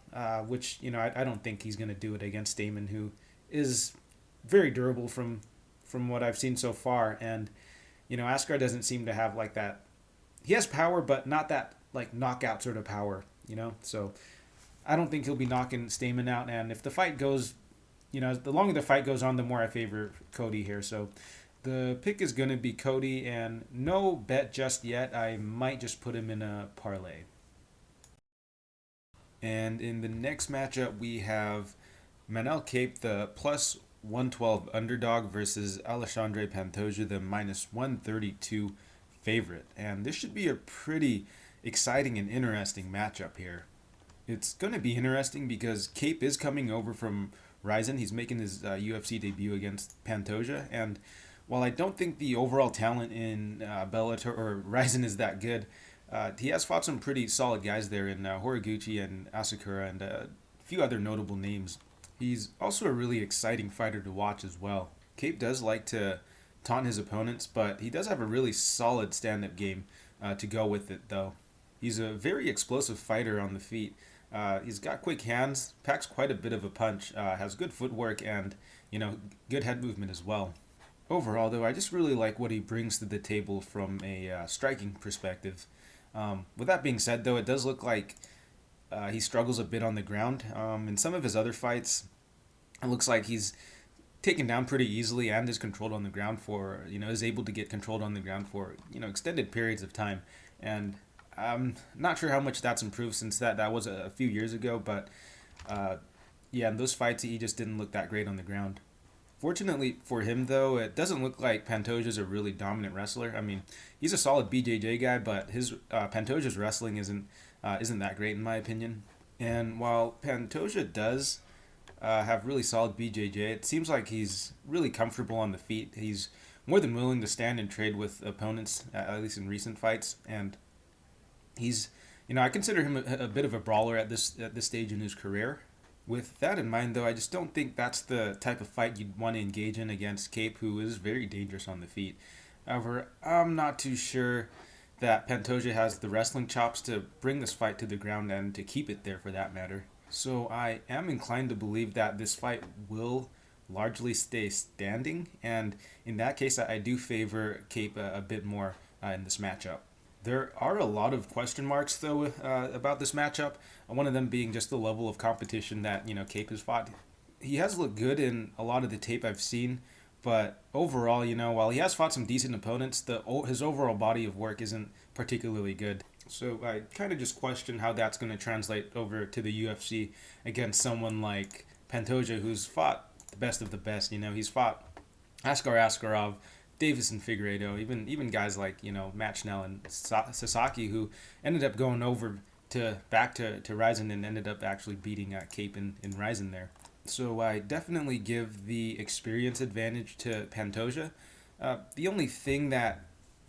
Speaker 1: which I don't think he's going to do it against Stamann, who is very durable from what I've seen so far. And Askar doesn't seem to have like that. He has power, but not that like knockout sort of power, So I don't think he'll be knocking Stamann out. And if the fight goes, the longer the fight goes on, the more I favor Cody here. So the pick is going to be Cody, and no bet just yet. I might just put him in a parlay. And in the next matchup, we have Manel Kape, the plus 112 underdog, versus Alexandre Pantoja, the minus 132 favorite. And this should be a pretty exciting and interesting matchup here. It's going to be interesting because Kape is coming over from Rizin. He's making his UFC debut against Pantoja. And while I don't think the overall talent in Bellator or Rizin is that good, he has fought some pretty solid guys there in Horiguchi and Asakura and a few other notable names. He's also a really exciting fighter to watch as well. Kape does like to taunt his opponents, but he does have a really solid stand-up game to go with it, though. He's a very explosive fighter on the feet. He's got quick hands, packs quite a bit of a punch, has good footwork, and good head movement as well. Overall, though, I just really like what he brings to the table from a striking perspective. With that being said, though, it does look like he struggles a bit on the ground. In some of his other fights, it looks like he's taken down pretty easily and is controlled on the ground for, is able to get controlled on the ground for, extended periods of time. And I'm not sure how much that's improved since that was a few years ago, but in those fights, he just didn't look that great on the ground. Fortunately for him, though, it doesn't look like Pantoja's a really dominant wrestler. I mean, he's a solid BJJ guy, but his Pantoja's wrestling isn't that great in my opinion. And while Pantoja does have really solid BJJ, it seems like he's really comfortable on the feet. He's more than willing to stand and trade with opponents, at least in recent fights. And he's, I consider him a bit of a brawler at this stage in his career. With that in mind, though, I just don't think that's the type of fight you'd want to engage in against Kape, who is very dangerous on the feet. However, I'm not too sure that Pantoja has the wrestling chops to bring this fight to the ground and to keep it there for that matter. So I am inclined to believe that this fight will largely stay standing, and in that case, I do favor Kape a bit more in this matchup. There are a lot of question marks, though, about this matchup. One of them being just the level of competition that, Kape has fought. He has looked good in a lot of the tape I've seen, but overall, while he has fought some decent opponents, his overall body of work isn't particularly good. So I kind of just question how that's going to translate over to the UFC against someone like Pantoja, who's fought the best of the best. He's fought Askarov, Davis and Figueiredo, even guys like Matt Schnell and Sasaki, who ended up going over to back to Ryzen and ended up actually beating Kape in Ryzen there. So I definitely give the experience advantage to Pantoja. The only thing that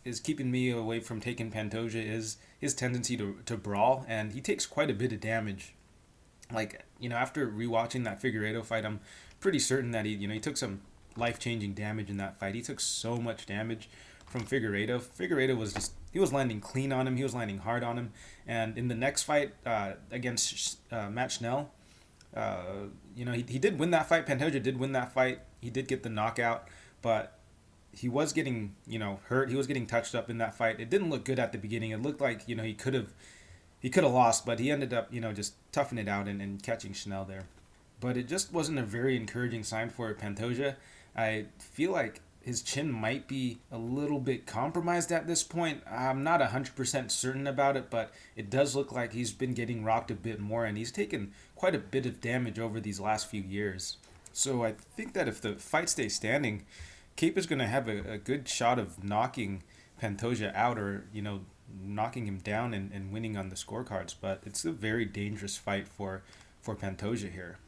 Speaker 1: is keeping me away from taking Pantoja is his tendency to brawl, and he takes quite a bit of damage. Like, after rewatching that Figueiredo fight, I'm pretty certain that he took some life-changing damage in that fight. He took so much damage from Figueiredo. Figueiredo he was landing clean on him, he was landing hard on him, and in the next fight against Matt Schnell, he did win that fight. Pantoja did win that fight. He did get the knockout, but he was getting, hurt. He was getting touched up in that fight. It didn't look good at the beginning. It looked like, he could have lost, but he ended up, just toughing it out and catching Schnell there. But it just wasn't a very encouraging sign for Pantoja. I feel like his chin might be a little bit compromised at this point. I'm not 100% certain about it, but it does look like he's been getting rocked a bit more, and he's taken quite a bit of damage over these last few years. So I think that if the fight stays standing, Kape is going to have a good shot of knocking Pantoja out or, knocking him down and winning on the scorecards. But it's a very dangerous fight for Pantoja here.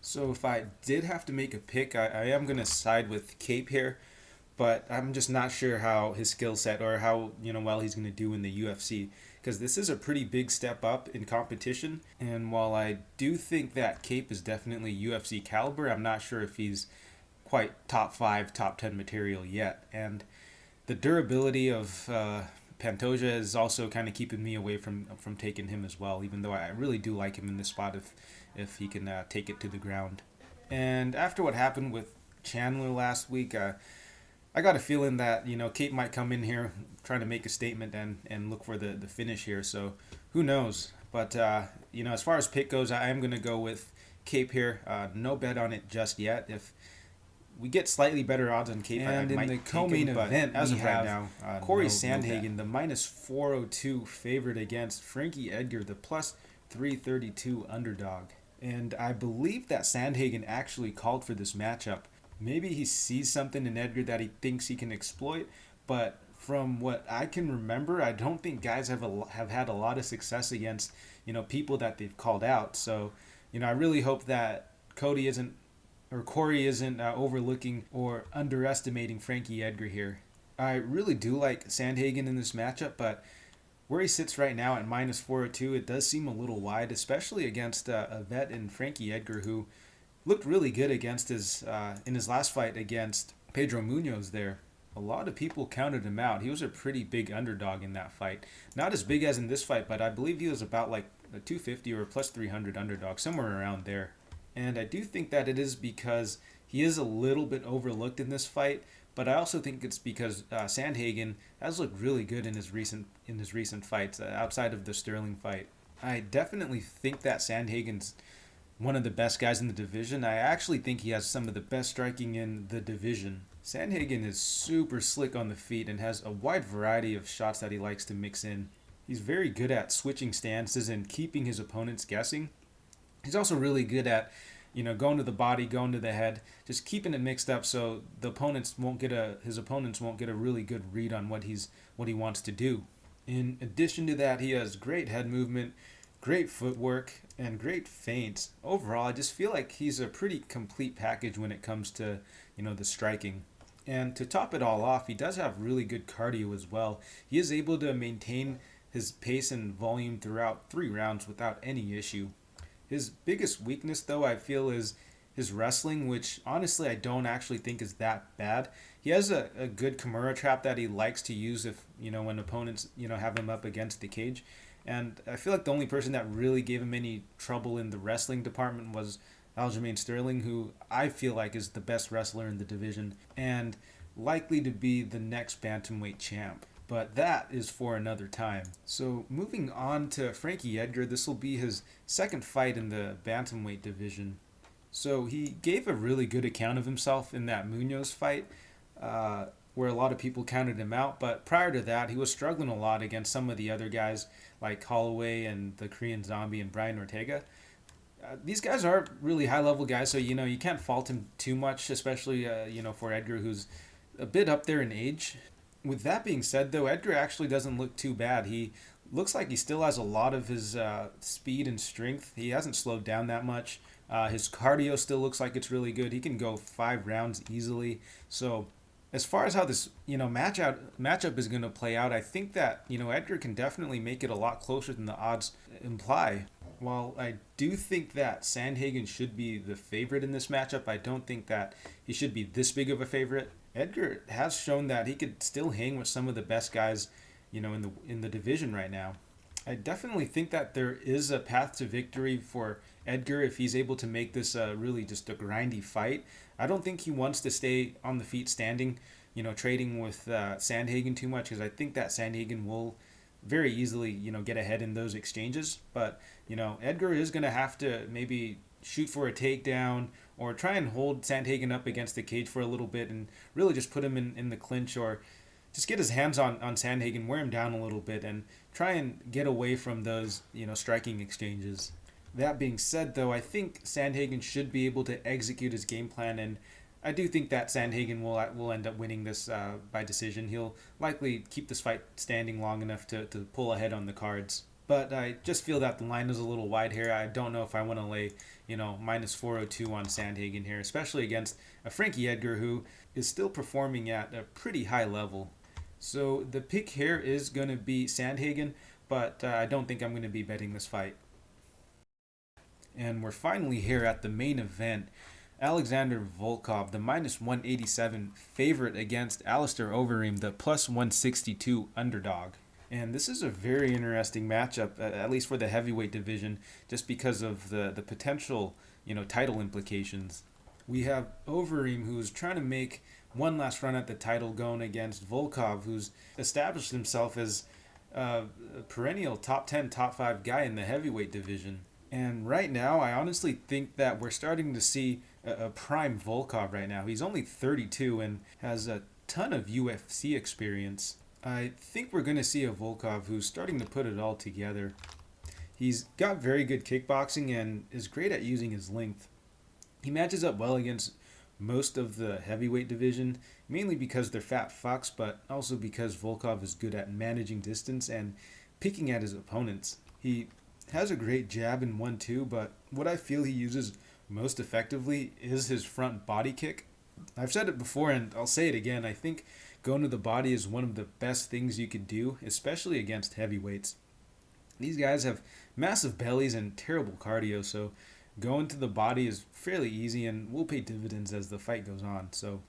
Speaker 1: So if I did have to make a pick, I am going to side with Kape here. But I'm just not sure how his skill set or how well he's going to do in the UFC, because this is a pretty big step up in competition. And while I do think that Kape is definitely UFC caliber, I'm not sure if he's quite top 5, top 10 material yet. And the durability of Pantoja is also kind of keeping me away from taking him as well, even though I really do like him in this spot if he can take it to the ground. And after what happened with Chandler last week, I got a feeling that, Kape might come in here trying to make a statement and look for the finish here. So who knows? But, as far as pick goes, I am going to go with Kape here. No bet on it just yet. If we get slightly better odds on Kape, and in the co-main event, as of right now, Cory Sandhagen, the minus 402 favorite against Frankie Edgar, the plus 332 underdog. And I believe that Sandhagen actually called for this matchup. Maybe he sees something in Edgar that he thinks he can exploit, but from what I can remember, I don't think guys have had a lot of success against, people that they've called out. So, I really hope that Cory isn't overlooking or underestimating Frankie Edgar here. I really do like Sandhagen in this matchup, but where he sits right now at minus 402, it does seem a little wide, especially against a vet in Frankie Edgar, who looked really good against in his last fight against Pedro Munoz there. A lot of people counted him out. He was a pretty big underdog in that fight. Not as big as in this fight, but I believe he was about like a 250 or a plus 300 underdog, somewhere around there. And I do think that it is because he is a little bit overlooked in this fight, but I also think it's because Sandhagen has looked really good in his recent fights outside of the Sterling fight. I definitely think that Sandhagen's one of the best guys in the division. I actually think he has some of the best striking in the division. Sandhagen is super slick on the feet and has a wide variety of shots that he likes to mix in. He's very good at switching stances and keeping his opponents guessing. He's also really good at, going to the body, going to the head, just keeping it mixed up so his opponents won't get a really good read on what he wants to do. In addition to that, he has great head movement, great footwork, and great feints. Overall, I just feel like he's a pretty complete package when it comes to, the striking. And to top it all off, he does have really good cardio as well. He is able to maintain his pace and volume throughout 3 rounds without any issue. His biggest weakness, though, I feel is his wrestling, which honestly I don't actually think is that bad. He has a good Kimura trap that he likes to use if, when opponents, have him up against the cage. And I feel like the only person that really gave him any trouble in the wrestling department was Aljamain Sterling, who I feel like is the best wrestler in the division and likely to be the next bantamweight champ. But that is for another time. So moving on to Frankie Edgar, this will be his second fight in the bantamweight division. So he gave a really good account of himself in that Munoz fight, where a lot of people counted him out. But prior to that, he was struggling a lot against some of the other guys like Holloway and the Korean Zombie and Brian Ortega. These guys are really high-level guys, so, you can't fault him too much, especially, for Edgar, who's a bit up there in age. With that being said, though, Edgar actually doesn't look too bad. He looks like he still has a lot of his speed and strength. He hasn't slowed down that much. His cardio still looks like it's really good. He can go 5 rounds easily. So, as far as how this matchup is going to play out, I think that Edgar can definitely make it a lot closer than the odds imply. While I do think that Sandhagen should be the favorite in this matchup, I don't think that he should be this big of a favorite. Edgar has shown that he could still hang with some of the best guys, in the division right now. I definitely think that there is a path to victory for Edgar if he's able to make this really just a grindy fight. I don't think he wants to stay on the feet standing, trading with Sandhagen too much, because I think that Sandhagen will very easily, get ahead in those exchanges. But, Edgar is going to have to maybe shoot for a takedown or try and hold Sandhagen up against the cage for a little bit and really just put him in the clinch, or just get his hands on Sandhagen, wear him down a little bit, and try and get away from those, striking exchanges. That being said, though, I think Sandhagen should be able to execute his game plan, and I do think that Sandhagen will end up winning this by decision. He'll likely keep this fight standing long enough to pull ahead on the cards. But I just feel that the line is a little wide here. I don't know if I want to lay, minus 402 on Sandhagen here, especially against a Frankie Edgar who is still performing at a pretty high level. So the pick here is going to be Sandhagen, but I don't think I'm going to be betting this fight. And we're finally here at the main event. Alexandre Volkov, the minus 187 favorite against Alistair Overeem, the plus 162 underdog. And this is a very interesting matchup, at least for the heavyweight division, just because of the potential, title implications. We have Overeem, who's trying to make one last run at the title, going against Volkov, who's established himself as a perennial top 10, top 5 guy in the heavyweight division. And right now, I honestly think that we're starting to see a prime Volkov right now. He's only 32 and has a ton of UFC experience. I think we're going to see a Volkov who's starting to put it all together. He's got very good kickboxing and is great at using his length. He matches up well against most of the heavyweight division, mainly because they're fat fucks, but also because Volkov is good at managing distance and picking at his opponents. He has a great jab in 1-2, but what I feel he uses most effectively is his front body kick. I've said it before and I'll say it again. I think going to the body is one of the best things you could do, especially against heavyweights. These guys have massive bellies and terrible cardio, so going to the body is fairly easy and will pay dividends as the fight goes on. So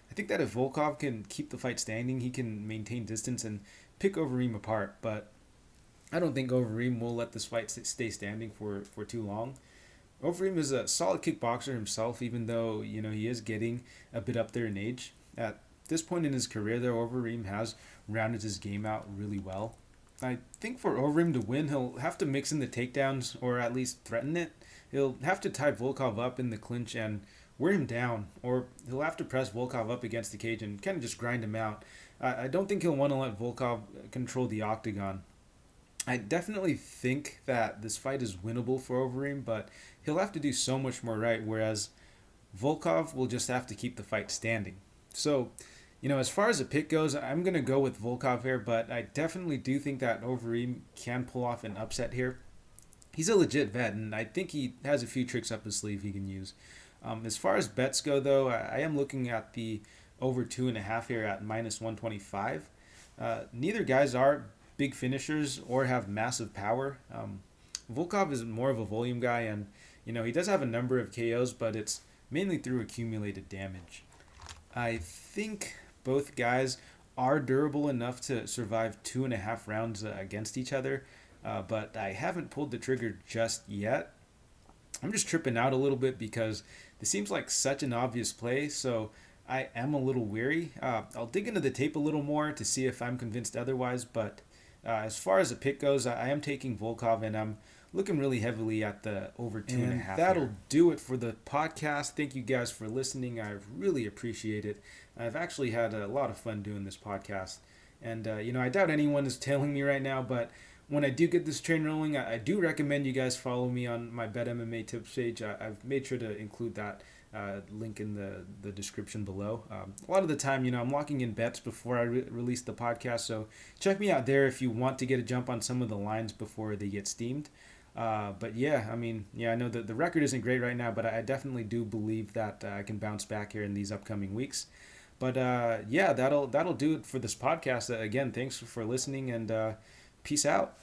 Speaker 1: I think that if Volkov can keep the fight standing, he can maintain distance and pick Overeem apart, but I don't think Overeem will let this fight stay standing for too long. Overeem is a solid kickboxer himself, even though he is getting a bit up there in age. At this point in his career, though, Overeem has rounded his game out really well. I think for Overeem to win, he'll have to mix in the takedowns, or at least threaten it. He'll have to tie Volkov up in the clinch and wear him down, or he'll have to press Volkov up against the cage and kind of just grind him out. I don't think he'll want to let Volkov control the octagon. I definitely think that this fight is winnable for Overeem, but he'll have to do so much more right, whereas Volkov will just have to keep the fight standing. So, as far as the pick goes, I'm going to go with Volkov here, but I definitely do think that Overeem can pull off an upset here. He's a legit vet, and I think he has a few tricks up his sleeve he can use. As far as bets go, though, I am looking at the over 2.5 here at minus 125. Neither guys are big finishers or have massive power. Volkov is more of a volume guy, and he does have a number of KOs, but it's mainly through accumulated damage. I think both guys are durable enough to survive 2.5 rounds against each other, but I haven't pulled the trigger just yet. I'm just tripping out a little bit because this seems like such an obvious play, so I am a little weary. I'll dig into the tape a little more to see if I'm convinced otherwise, but as far as the pick goes, I am taking Volkov, and I'm looking really heavily at the over 2.5. And that'll do it for the podcast. Thank you guys for listening. I really appreciate it. I've actually had a lot of fun doing this podcast. And, I doubt anyone is tailing me right now, but when I do get this train rolling, I do recommend you guys follow me on my Bet MMA tips page. I've made sure to include that Link in the description below. A lot of the time, I'm locking in bets before I release the podcast, so check me out there if you want to get a jump on some of the lines before they get steamed. But yeah, I know that the record isn't great right now, but I definitely do believe that I can bounce back here in these upcoming weeks. But yeah, that'll do it for this podcast. Again, thanks for listening, and peace out.